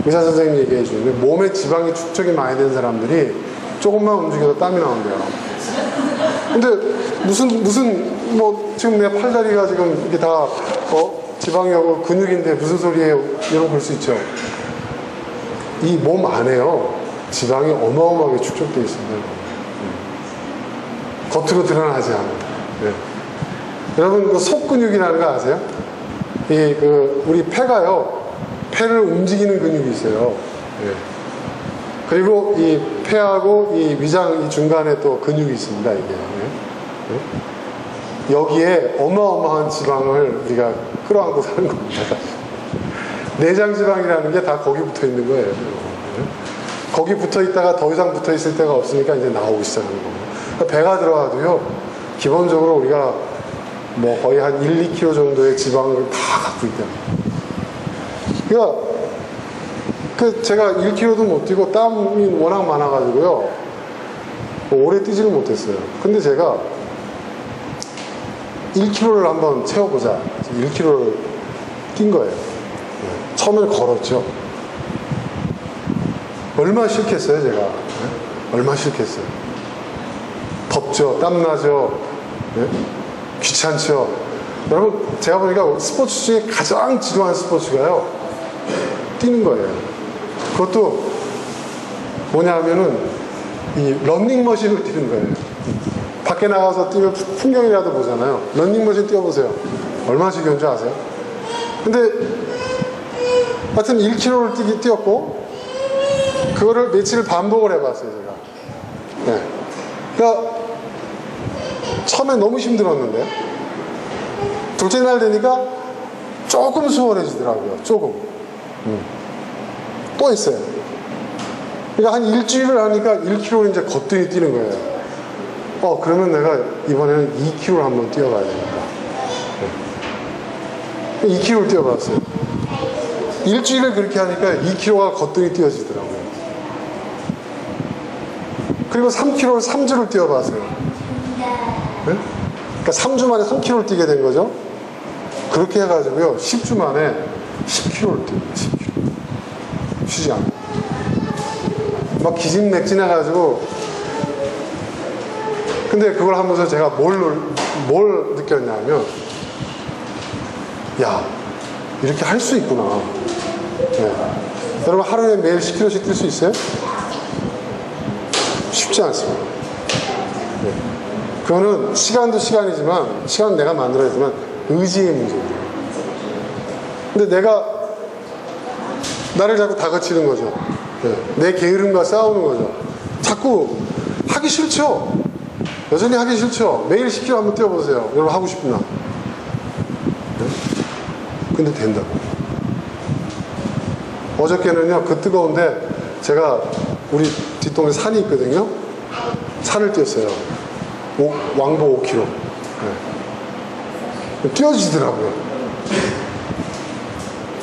의사 선생님이 얘기해 주는데, 몸에 지방이 축적이 많이 된 사람들이 조금만 움직여도 땀이 나온대요. 근데 무슨 뭐 지금 내 팔다리가 지금 이게 다 지방이고 근육인데 무슨 소리예요? 이런 거 볼 수 있죠. 이 몸 안에요, 지방이 어마어마하게 축적되어 있습니다. 겉으로 드러나지 않아요. 네. 여러분, 그 속근육이라는 거 아세요? 우리 폐가요, 폐를 움직이는 근육이 있어요. 네. 그리고 이 폐하고 이 위장 이 중간에 또 근육이 있습니다, 이게. 네. 네. 여기에 어마어마한 지방을 우리가 끌어안고 사는 겁니다. 내장 지방이라는 게 다 거기 붙어 있는 거예요. 네. 거기 붙어 있다가 더 이상 붙어 있을 데가 없으니까 이제 나오기 시작하는 겁니다. 그러니까 배가 들어가도요, 기본적으로 우리가 뭐 거의 한 1-2kg 정도의 지방을 다 갖고 있다. 그러니까 제가 1kg도 못 뛰고 땀이 워낙 많아가지고요, 오래 뛰지를 못했어요. 근데 제가 1kg를 한번 채워보자. 1kg를 뛴 거예요. 처음에는 걸었죠. 얼마나 싫겠어요, 제가. 얼마나 싫겠어요. 덥죠, 땀나죠, 귀찮죠. 여러분, 제가 보니까 스포츠 중에 가장 지루한 스포츠가요, 뛰는 거예요. 그것도 뭐냐 하면은 이 런닝머신을 뛰는 거예요. 밖에 나가서 뛰면 풍경이라도 보잖아요. 런닝머신 뛰어보세요. 얼마나 지겨운 줄 아세요? 근데 하여튼 1km를 뛰었고, 그거를 며칠 반복을 해봤어요, 제가. 네. 그러니까 처음에 너무 힘들었는데, 둘째 날 되니까 조금 수월해지더라고요. 조금. 또 했어요. 그러니까 한 일주일을 하니까 1km를 이제 거뜬히 뛰는 거예요. 그러면 내가 이번에는 2km를 한번 뛰어가야 되니까. 네. 2km를 뛰어봤어요. 일주일을 그렇게 하니까 2km가 거뜬히 뛰어지더라고요. 그리고 3km를 3주를 뛰어봤어요. 네? 그러니까 3주 만에 3km를 뛰게 된 거죠. 그렇게 해가지고요, 10주 만에 10km를 뛰어요. 10km. 쉬지 않고. 막 기진맥진해가지고. 근데 그걸 하면서 제가 뭘 느꼈냐면, 야, 이렇게 할 수 있구나. 네. 여러분, 하루에 매일 10km씩 뛸 수 있어요? 쉽지 않습니다. 네. 그거는 시간도 시간이지만, 시간은 내가 만들어야지만 의지의 문제예요. 근데 내가 나를 자꾸 다그치는 거죠. 내 게으름과 싸우는 거죠. 자꾸 하기 싫죠. 여전히 하기 싫죠. 매일 10km 한번 뛰어보세요. 여러분 하고 싶나? 근데 된다고. 어저께는요, 그 뜨거운데 제가 우리 뒷동네 산이 있거든요. 산을 뛰었어요. 왕복 5km. 뛰어지더라고요.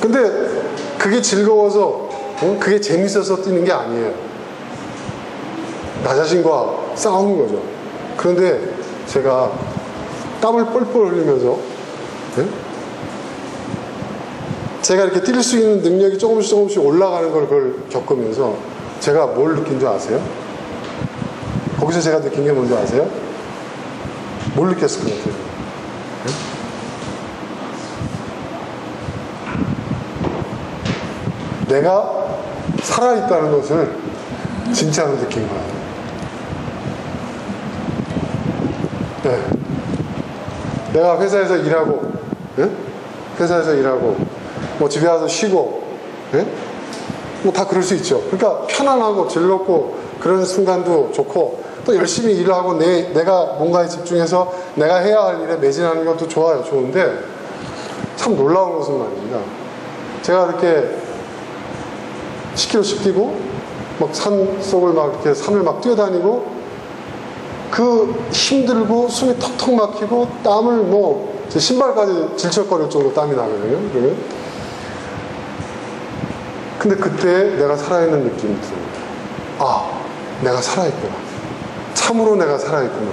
근데 그게 즐거워서, 그게 재밌어서 뛰는 게 아니에요. 나 자신과 싸우는 거죠. 그런데 제가 땀을 뻘뻘 흘리면서, 제가 이렇게 뛸 수 있는 능력이 조금씩 올라가는 걸 그걸 겪으면서 제가 뭘 느낀 줄 아세요? 거기서 제가 느낀 게 뭔지 아세요? 뭘 느꼈을 것 같아요? 내가 살아있다는 것을 진짜로 느낀 거야. 네. 내가 회사에서 일하고, 회사에서 일하고, 뭐 집에 와서 쉬고, 뭐 다 그럴 수 있죠. 그러니까 편안하고 즐겁고 그런 순간도 좋고, 또 열심히 일을 하고 내가 뭔가에 집중해서 내가 해야 할 일에 매진하는 것도 좋아요. 좋은데, 참 놀라운 것은 말입니다. 제가 이렇게 10km씩 뛰고, 막 산 속을 막 이렇게 산을 막 뛰어다니고, 그 힘들고 숨이 턱턱 막히고 땀을 뭐 제 신발까지 질척거릴 정도 땀이 나거든요. 그러면. 근데 그때 내가 살아있는 느낌이 들어요. 아, 내가 살아있구나. 참으로 내가 살아있구나.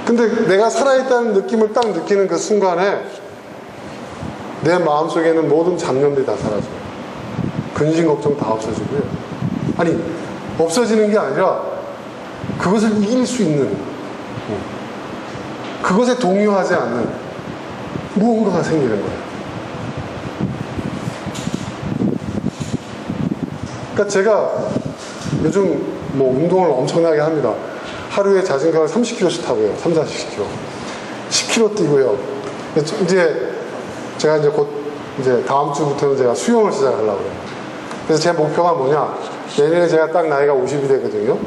근데 내가 살아있다는 느낌을 딱 느끼는 그 순간에 내 마음속에는 모든 잡념들이 다 사라져요. 근심 걱정 다 없어지고요. 아니, 없어지는 게 아니라 그것을 이길 수 있는, 그것에 동요하지 않는 무언가가 생기는 거예요. 그러니까 제가 요즘 뭐 운동을 엄청나게 합니다. 하루에 자전거를 30km씩 타고요. 3, 40km. 10km 뛰고요. 이제 제가 이제 곧 이제 다음 주부터는 제가 수영을 시작하려고 해요. 그래서 제 목표가 뭐냐? 내년에 제가 딱 나이가 50이 되거든요.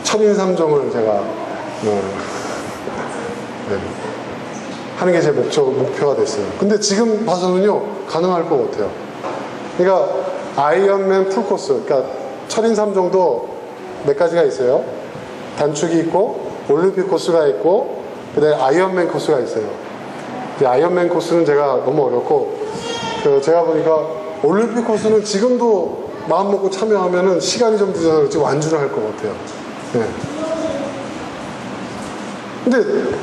철인삼종을 제가 하는 게 제 목표가 됐어요. 근데 지금 봐서는요, 가능할 것 같아요. 그러니까 아이언맨 풀코스, 그러니까 철인삼종도 몇 가지가 있어요. 단축이 있고 올림픽 코스가 있고 그다음에 아이언맨 코스가 있어요. 아이언맨 코스는 제가 너무 어렵고, 제가 보니까 올림픽 코스는 지금도 마음 먹고 참여하면은 시간이 좀 늦어서 그렇지 완주를 할 것 같아요. 네. 근데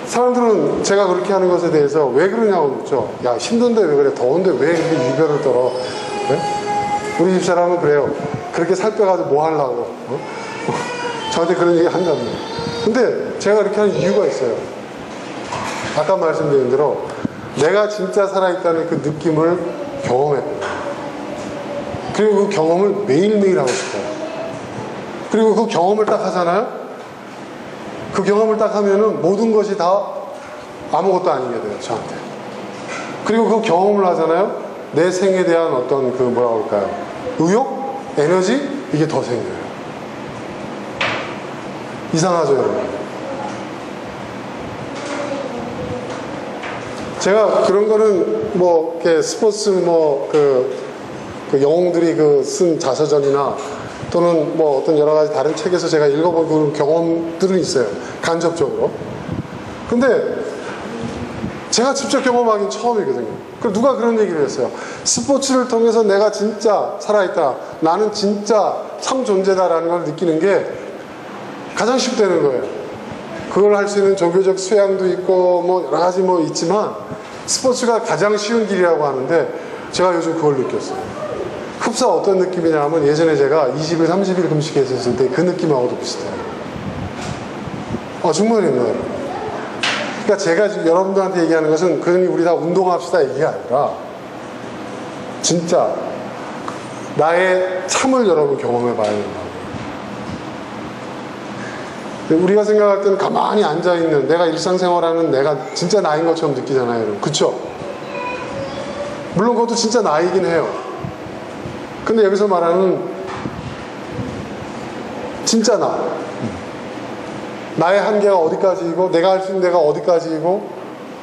사람들은 제가 그렇게 하는 것에 대해서 왜 그러냐고 묻죠. 야, 힘든데 왜 그래? 더운데 왜 이렇게 유별을 떨어? 네? 우리 집 사람은 그래요. 그렇게 살 빼가지고 뭐 하려고? 저한테 그런 얘기 한답니다. 근데 제가 그렇게 하는 이유가 있어요. 아까 말씀드린 대로 내가 진짜 살아있다는 그 느낌을 경험했고, 그리고 그 경험을 매일매일 하고 싶어요. 그리고 그 경험을 딱 하잖아요. 그 경험을 딱 하면은 모든 것이 다 아무것도 아니게 돼요, 저한테. 그리고 그 경험을 하잖아요. 내 생에 대한 어떤 그 뭐라 그럴까요? 의욕? 에너지? 이게 더 생겨요. 이상하죠, 여러분? 제가 그런 거는 뭐, 이렇게 스포츠 뭐, 그 영웅들이 쓴 자서전이나 또는 뭐 어떤 여러 가지 다른 책에서 제가 읽어본 그런 경험들은 있어요. 간접적으로. 근데 제가 직접 경험하기는 처음이거든요. 그리고 누가 그런 얘기를 했어요. 스포츠를 통해서 내가 진짜 살아있다. 나는 진짜 참 존재다라는 걸 느끼는 게 가장 쉽다는 거예요. 그걸 할 수 있는 종교적 수양도 있고 뭐 여러 가지 뭐 있지만 스포츠가 가장 쉬운 길이라고 하는데 제가 요즘 그걸 느꼈어요. 흡사 어떤 느낌이냐면 예전에 제가 20일, 30일 금식했었을 때 그 느낌하고도 비슷해요. 정말입니다. 그러니까 제가 지금 여러분들한테 얘기하는 것은 그러니 우리 다 운동합시다 얘기가 아니라 진짜 나의 참을 여러분 경험해 봐야 된다. 우리가 생각할 때는 가만히 앉아있는 내가 일상생활하는 내가 진짜 나인 것처럼 느끼잖아요, 여러분. 그쵸? 물론 그것도 진짜 나이긴 해요. 근데 여기서 말하는 진짜 나의 한계가 어디까지이고 내가 할 수 있는 데가 어디까지이고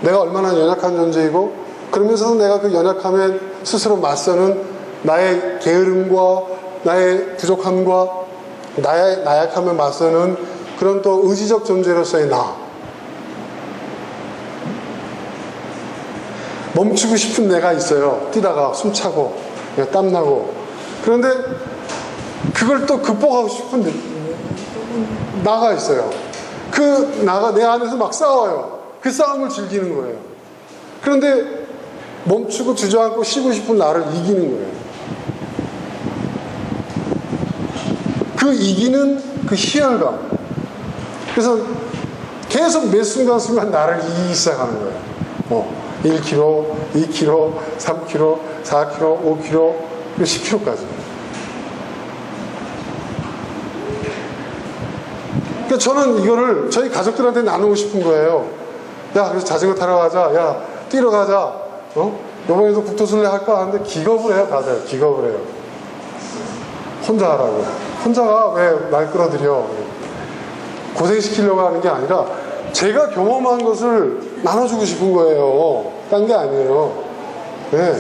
내가 얼마나 연약한 존재이고 그러면서도 내가 그 연약함에 스스로 맞서는 나의 게으름과 나의 부족함과 나의 나약함에 맞서는 그런 또 의지적 존재로서의 나. 멈추고 싶은 내가 있어요. 뛰다가 숨차고 땀나고. 그런데 그걸 또 극복하고 싶은 나가 있어요. 그 나가 내 안에서 막 싸워요. 그 싸움을 즐기는 거예요. 그런데 멈추고 주저앉고 쉬고 싶은 나를 이기는 거예요. 그 이기는 그 희열감. 그래서 계속 매 순간순간 나를 이기기 시작하는 거예요. 1kg, 2kg, 3kg, 4kg, 5kg, 10kg까지. 그러니까 저는 이거를 저희 가족들한테 나누고 싶은 거예요. 야, 그래서 자전거 타러 가자. 야, 뛰러 가자. 이번에도 국토순례 할까 하는데 기겁을 해요, 다들. 기겁을 해요. 혼자 하라고. 혼자가 왜 날 끌어들여. 고생시키려고 하는 게 아니라 제가 경험한 것을 나눠주고 싶은 거예요. 딴 게 아니에요. 네.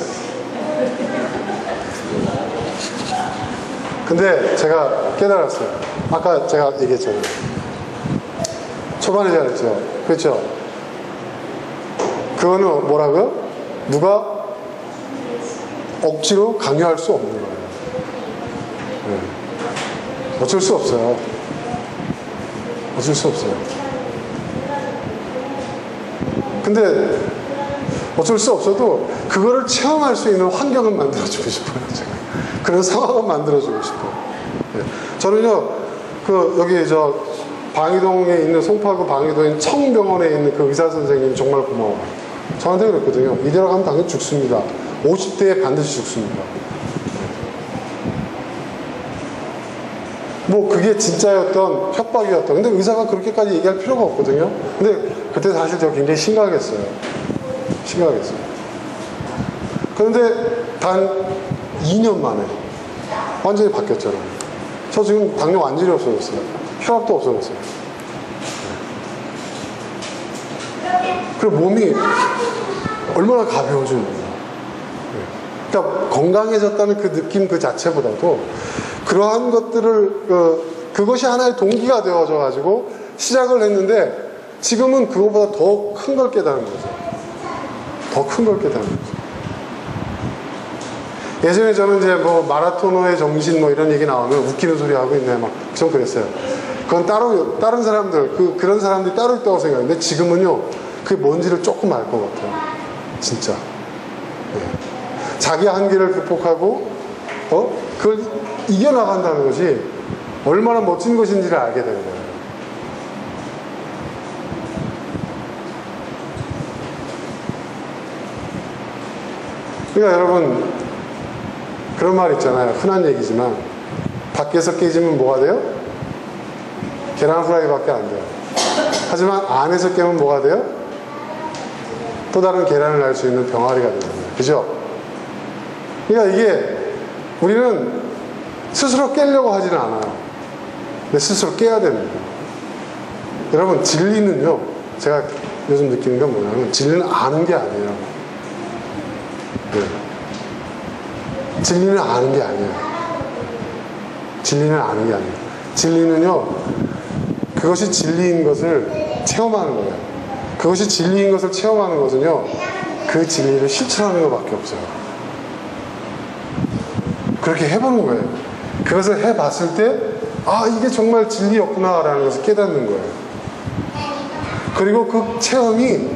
근데 제가 깨달았어요. 아까 제가 얘기했잖아요. 초반에 잘했죠. 그렇죠? 그거는 뭐라고요? 누가 억지로 강요할 수 없는 거예요. 네. 어쩔 수 없어요. 어쩔 수 없어요. 근데 어쩔 수 없어도 그거를 체험할 수 있는 환경을 만들어주고 싶어요. 제가. 그런 상황을 만들어주고 싶어요. 네. 저는요, 여기 방이동에 있는 송파구 방이동에 청병원에 있는 그 의사 선생님이 정말 고마워요. 저한테 그랬거든요. 이대로 가면 당연히 죽습니다. 50대에 반드시 죽습니다. 뭐 그게 진짜였던 협박이었던. 근데 의사가 그렇게까지 얘기할 필요가 없거든요. 근데 그때 사실 저 굉장히 심각했어요. 그런데 단 2년 만에 완전히 바뀌었잖아요. 저 지금 당뇨 완전히 없어졌어요. 혈압도 없어졌어요. 그리고 몸이 얼마나 가벼워진 거예요. 그러니까 건강해졌다는 그 느낌 그 자체보다도 그러한 것들을 그것이 하나의 동기가 되어져 가지고 시작을 했는데 지금은 그거보다 더 큰 걸 깨달은 거죠. 더 큰 걸 깨달은 거죠. 예전에 저는 이제 뭐 마라토너의 정신 뭐 이런 얘기 나오면 웃기는 소리 하고 있네 막 좀 그랬어요. 그건 다른 사람들 그런 사람들이 따로 있다고 생각했는데 지금은요 그게 뭔지를 조금 알 것 같아요. 진짜. 네. 자기 한계를 극복하고 그걸 이겨나간다는 것이 얼마나 멋진 것인지를 알게 되는 거예요. 그러니까 여러분 그런 말 있잖아요. 흔한 얘기지만 밖에서 깨지면 뭐가 돼요? 계란 후라이밖에 안 돼요. 하지만 안에서 깨면 뭐가 돼요? 또 다른 계란을 날 수 있는 병아리가 되는 거예요. 그죠? 그러니까 이게 우리는 스스로 깨려고 하지는 않아요. 근데 스스로 깨야 됩니다. 여러분 진리는요 제가 요즘 느끼는 건 뭐냐면 진리는 아는 게 아니에요. 네. 진리는 아는 게 아니에요. 진리는 아는 게 아니에요. 진리는요 그것이 진리인 것을 체험하는 거예요. 그것이 진리인 것을 체험하는 것은요 그 진리를 실천하는 것밖에 없어요. 그렇게 해보는 거예요. 그것을 해봤을 때 아 이게 정말 진리였구나 라는 것을 깨닫는 거예요. 그리고 그 체험이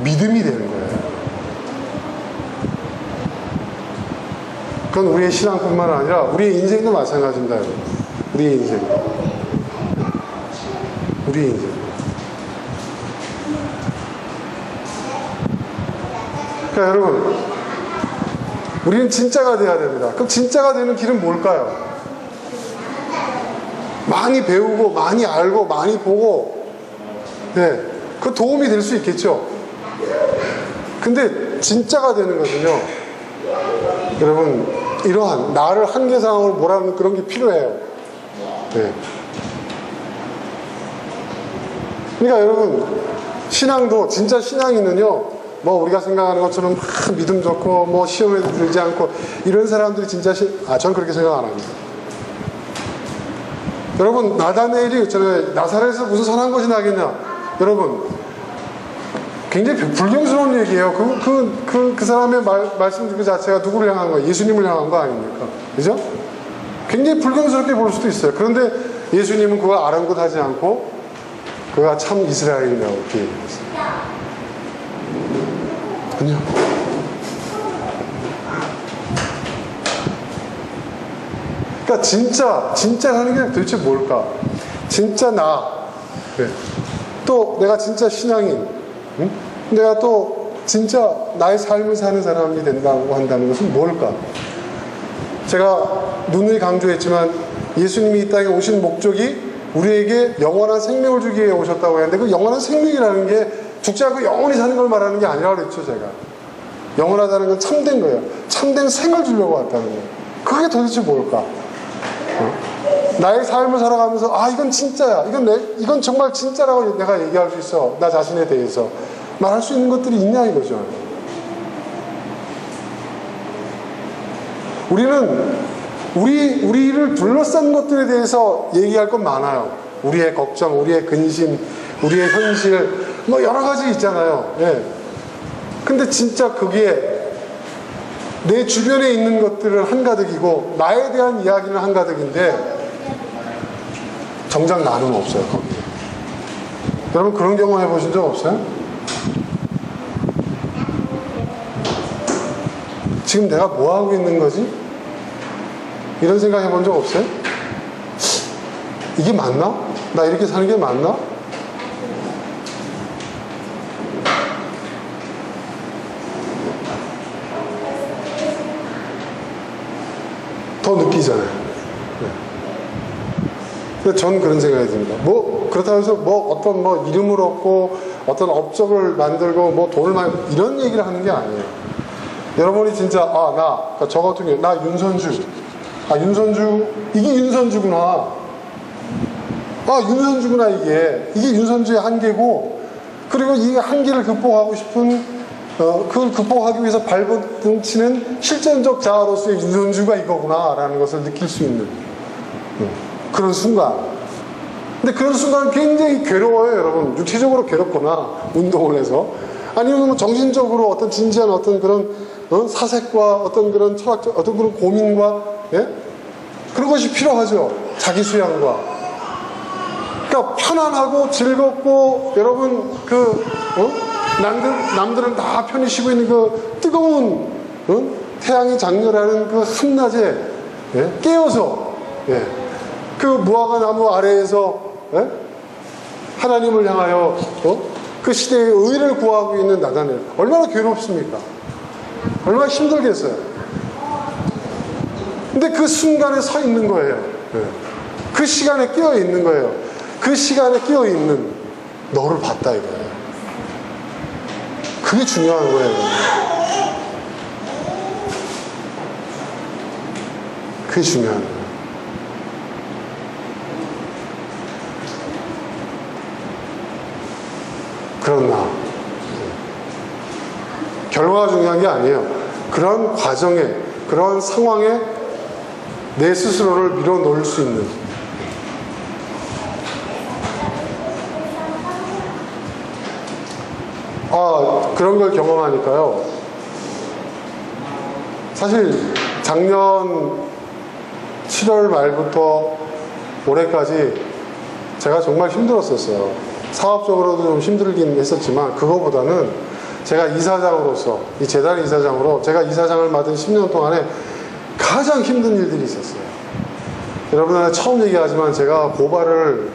믿음이 되는 거예요. 그건 우리의 신앙뿐만 아니라 우리의 인생도 마찬가지입니다. 여러분. 우리의 인생. 그러니까 여러분 우리는 진짜가 돼야 됩니다. 그럼 진짜가 되는 길은 뭘까요? 많이 배우고 많이 알고 많이 보고 네, 그 도움이 될 수 있겠죠. 근데 진짜가 되는 것은요, 여러분, 이러한 나를 한계 상황으로 몰아넣는 그런 게 필요해요. 네. 그러니까 여러분, 신앙도, 진짜 신앙인은요, 뭐 우리가 생각하는 것처럼 막 믿음 좋고 뭐 시험에도 들지 않고 이런 사람들이 진짜 전 그렇게 생각 안 합니다. 여러분, 나다네엘이 있잖아요. 나사렛에서 무슨 선한 것이 나겠냐. 여러분, 굉장히 불경스러운 얘기예요. 그 사람의 말씀 그 자체가 누구를 향한 거예요? 예수님을 향한 거 아닙니까? 그죠? 굉장히 불경스럽게 볼 수도 있어요. 그런데 예수님은 그걸 아랑곳하지 않고 그가 참 이스라엘이라고 이렇게 얘기했어요. 아니요. 그러니까 진짜라는 게 도대체 뭘까? 진짜 나. 네. 또 내가 진짜 신앙인. 응? 내가 또 진짜 나의 삶을 사는 사람이 된다고 한다는 것은 뭘까? 제가 누누이 강조했지만 예수님이 이 땅에 오신 목적이 우리에게 영원한 생명을 주기 위해 오셨다고 했는데 그 영원한 생명이라는 게 죽지 않고 영원히 사는 걸 말하는 게 아니라고 그랬죠, 제가. 영원하다는 건 참된 거예요. 참된 생을 주려고 왔다는 거예요. 그게 도대체 뭘까? 나의 삶을 살아가면서 이건 진짜야. 이건 정말 진짜라고 내가 얘기할 수 있어. 나 자신에 대해서 말할 수 있는 것들이 있냐 이거죠. 우리는 우리를 둘러싼 것들에 대해서 얘기할 건 많아요. 우리의 걱정, 우리의 근심, 우리의 현실, 뭐 여러 가지 있잖아요. 예. 근데 진짜 거기에 내 주변에 있는 것들은 한가득이고 나에 대한 이야기는 한가득인데 정작 나는 없어요, 거기에. 여러분 그런 경험 해보신 적 없어요? 지금 내가 뭐 하고 있는 거지? 이런 생각 해본 적 없어요? 이게 맞나? 나 이렇게 사는 게 맞나? 더 느끼잖아요. 네. 근데 전 그런 생각이 듭니다. 그렇다고 해서 어떤 이름을 얻고 어떤 업적을 만들고 돈을 이런 얘기를 하는 게 아니에요. 여러분이 진짜 저 같은 경우 나 윤선주, 이게 윤선주구나. 윤선주구나. 이게 윤선주의 한계고, 그리고 이 한계를 극복하고 싶은 그걸 극복하기 위해서 발버둥치는 실전적 자아로서의 윤선주가 이거구나 라는 것을 느낄 수 있는 그런 순간. 근데 그런 순간은 굉장히 괴로워요, 여러분. 육체적으로 괴롭거나 운동을 해서, 아니면 정신적으로 어떤 진지한 어떤 그런 사색과 어떤 그런 철학적 어떤 그런 고민과 그런 것이 필요하죠. 자기 수양과. 그러니까 편안하고 즐겁고, 여러분 남들은 다 편히 쉬고 있는 그 뜨거운 태양이 장렬하는 그 한낮에 깨어서 그 무화과 나무 아래에서 하나님을 향하여 그 시대의 의를 구하고 있는 나다네엘, 얼마나 괴롭습니까? 얼마나 힘들겠어요. 근데 그 순간에 서 있는 거예요. 그 시간에 끼어 있는 거예요. 그 시간에 끼어 있는 너를 봤다 이거예요. 그게 중요한 거예요. 그게 중요한 거예요. 그런 나. 결과가 중요한 게 아니에요. 그런 과정에, 그런 상황에 내 스스로를 밀어놓을 수 있는. 그런 걸 경험하니까요. 사실 작년 7월 말부터 올해까지 제가 정말 힘들었었어요. 사업적으로도 좀 힘들긴 했었지만 그거보다는 제가 이사장으로서, 이 재단 이사장으로 제가 이사장을 맡은 10년 동안에 가장 힘든 일들이 있었어요. 여러분한테 처음 얘기하지만 제가 고발을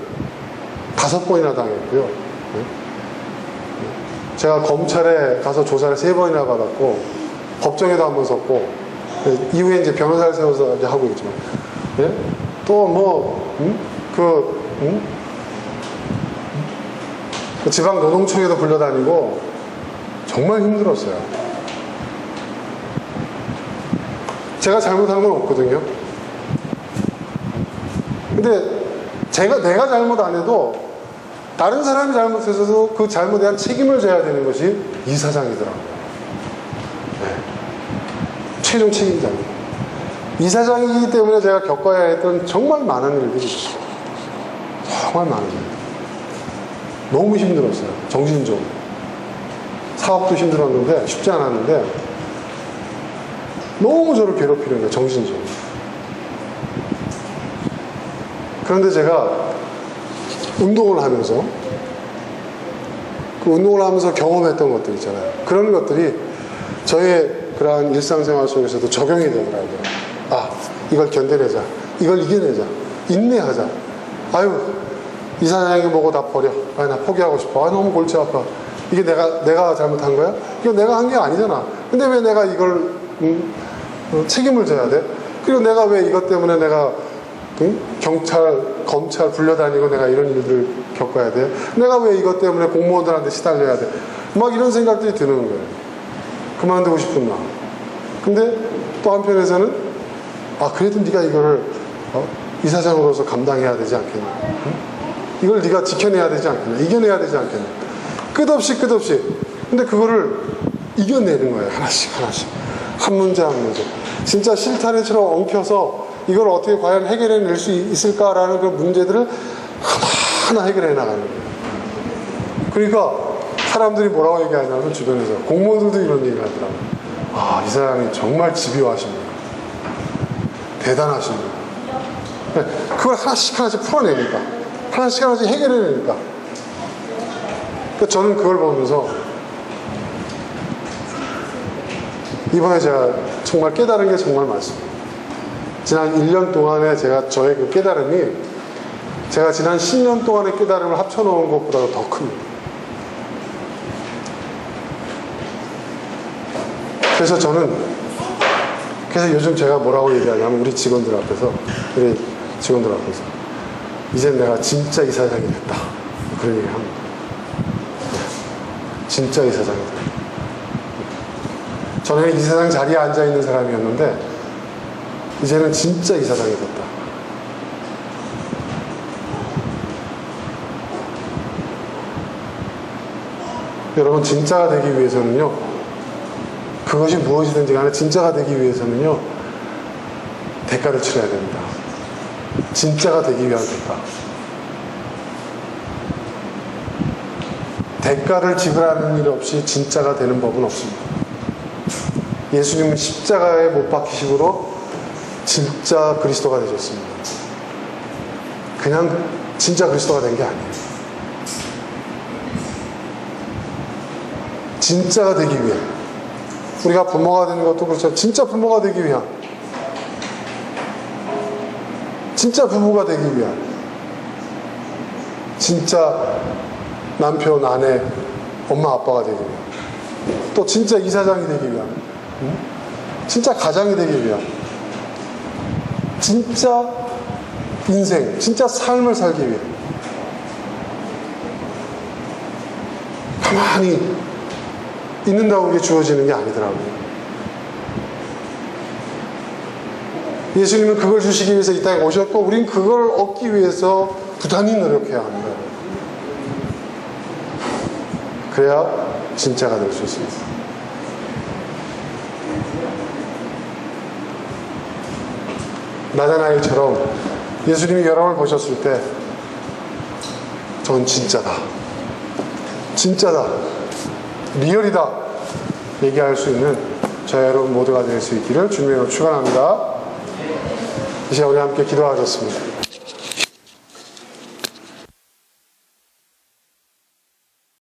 5번이나 당했고요. 제가 검찰에 가서 조사를 3번이나 받았고, 법정에도 한 번 섰고, 이후에 이제 변호사를 세워서 이제 하고 있죠. 또 그 지방 노동청에도 불려다니고 정말 힘들었어요. 제가 잘못한 건 없거든요. 근데 내가 잘못 안 해도 다른 사람이 잘못해서도 그 잘못에 대한 책임을 져야 되는 것이 이사장이더라고요. 네. 최종 책임자입니다. 이사장이기 때문에 제가 겪어야 했던 정말 많은 일들이 있어요. 정말 많은 일들. 너무 힘들었어요. 정신적으로. 사업도 힘들었는데 쉽지 않았는데 너무 저를 괴롭히는 거예요. 정신적으로. 그런데 제가 운동을 하면서 그 운동을 하면서 경험했던 것들 있잖아요. 그런 것들이 저의 그러한 일상생활 속에서도 적용이 되더라고요. 아, 이걸 견뎌내자. 이걸 이겨내자. 인내하자. 아유, 이사장에게 보고 다 버려. 아, 나 포기하고 싶어. 아, 너무 골치 아파. 이게 내가 잘못한 거야? 이거 내가 한 게 아니잖아. 근데 왜 내가 이걸 책임을 져야 돼? 그리고 내가 왜 이것 때문에 내가 경찰, 검찰 불려다니고 내가 이런 일들을 겪어야 돼? 내가 왜 이것 때문에 공무원들한테 시달려야 돼? 막 이런 생각들이 드는 거예요. 그만두고 싶은 마음. 근데 또 한편에서는 아, 그래도 네가 이거를 이사장으로서 감당해야 되지 않겠냐? 이걸 네가 지켜내야 되지 않겠냐? 이겨내야 되지 않겠냐? 끝없이. 근데 그거를 이겨내는 거예요. 하나씩. 한 문제 한 문제. 진짜 실타래처럼 엉켜서 이걸 어떻게 과연 해결해낼 수 있을까라는 그 문제들을 하나하나 해결해 나가는 거예요. 그러니까 사람들이 뭐라고 얘기하냐면 주변에서 공무원들도 이런 얘기를 하더라고요. 아, 이 사람이 정말 집요하십니다. 대단하십니다. 그걸 하나씩 풀어내니까. 하나씩 해결해내니까. 그러니까 저는 그걸 보면서 이번에 제가 정말 깨달은 게 정말 많습니다. 지난 1년 동안에 저의 그 깨달음이 제가 지난 10년 동안의 깨달음을 합쳐놓은 것보다도 더 큽니다. 그래서 요즘 제가 뭐라고 얘기하냐면 우리 직원들 앞에서 이젠 내가 진짜 이사장이 됐다. 그런 얘기 합니다. 진짜 이사장이 됐다. 저는 이사장 자리에 앉아있는 사람이었는데 이제는 진짜 이사장이 됐다. 여러분, 진짜가 되기 위해서는요, 그것이 무엇이든지 간에 진짜가 되기 위해서는요, 대가를 치러야 됩니다. 진짜가 되기 위한 대가. 대가를 지불하는 일 없이 진짜가 되는 법은 없습니다. 예수님은 십자가에 못 박히심으로 진짜 그리스도가 되셨습니다. 그냥 진짜 그리스도가 된 게 아니에요. 진짜가 되기 위해. 우리가 부모가 되는 것도 그렇죠. 진짜 부모가 되기 위한. 진짜 부부가 되기 위한. 진짜 남편, 아내, 엄마, 아빠가 되기 위한. 또 진짜 이사장이 되기 위한. 진짜 가장이 되기 위한. 진짜 인생, 진짜 삶을 살기 위해. 가만히 있는다고 그게 주어지는 게 아니더라고요. 예수님은 그걸 주시기 위해서 이 땅에 오셨고, 우린 그걸 얻기 위해서 부단히 노력해야 합니다. 그래야 진짜가 될 수 있습니다. 나다나엘처럼 예수님이 여러분을 보셨을 때 전 진짜다, 리얼이다 얘기할 수 있는 저희 여러분 모두가 될 수 있기를 주님의 이름으로 축원합니다. 이제 우리 함께 기도하겠습니다.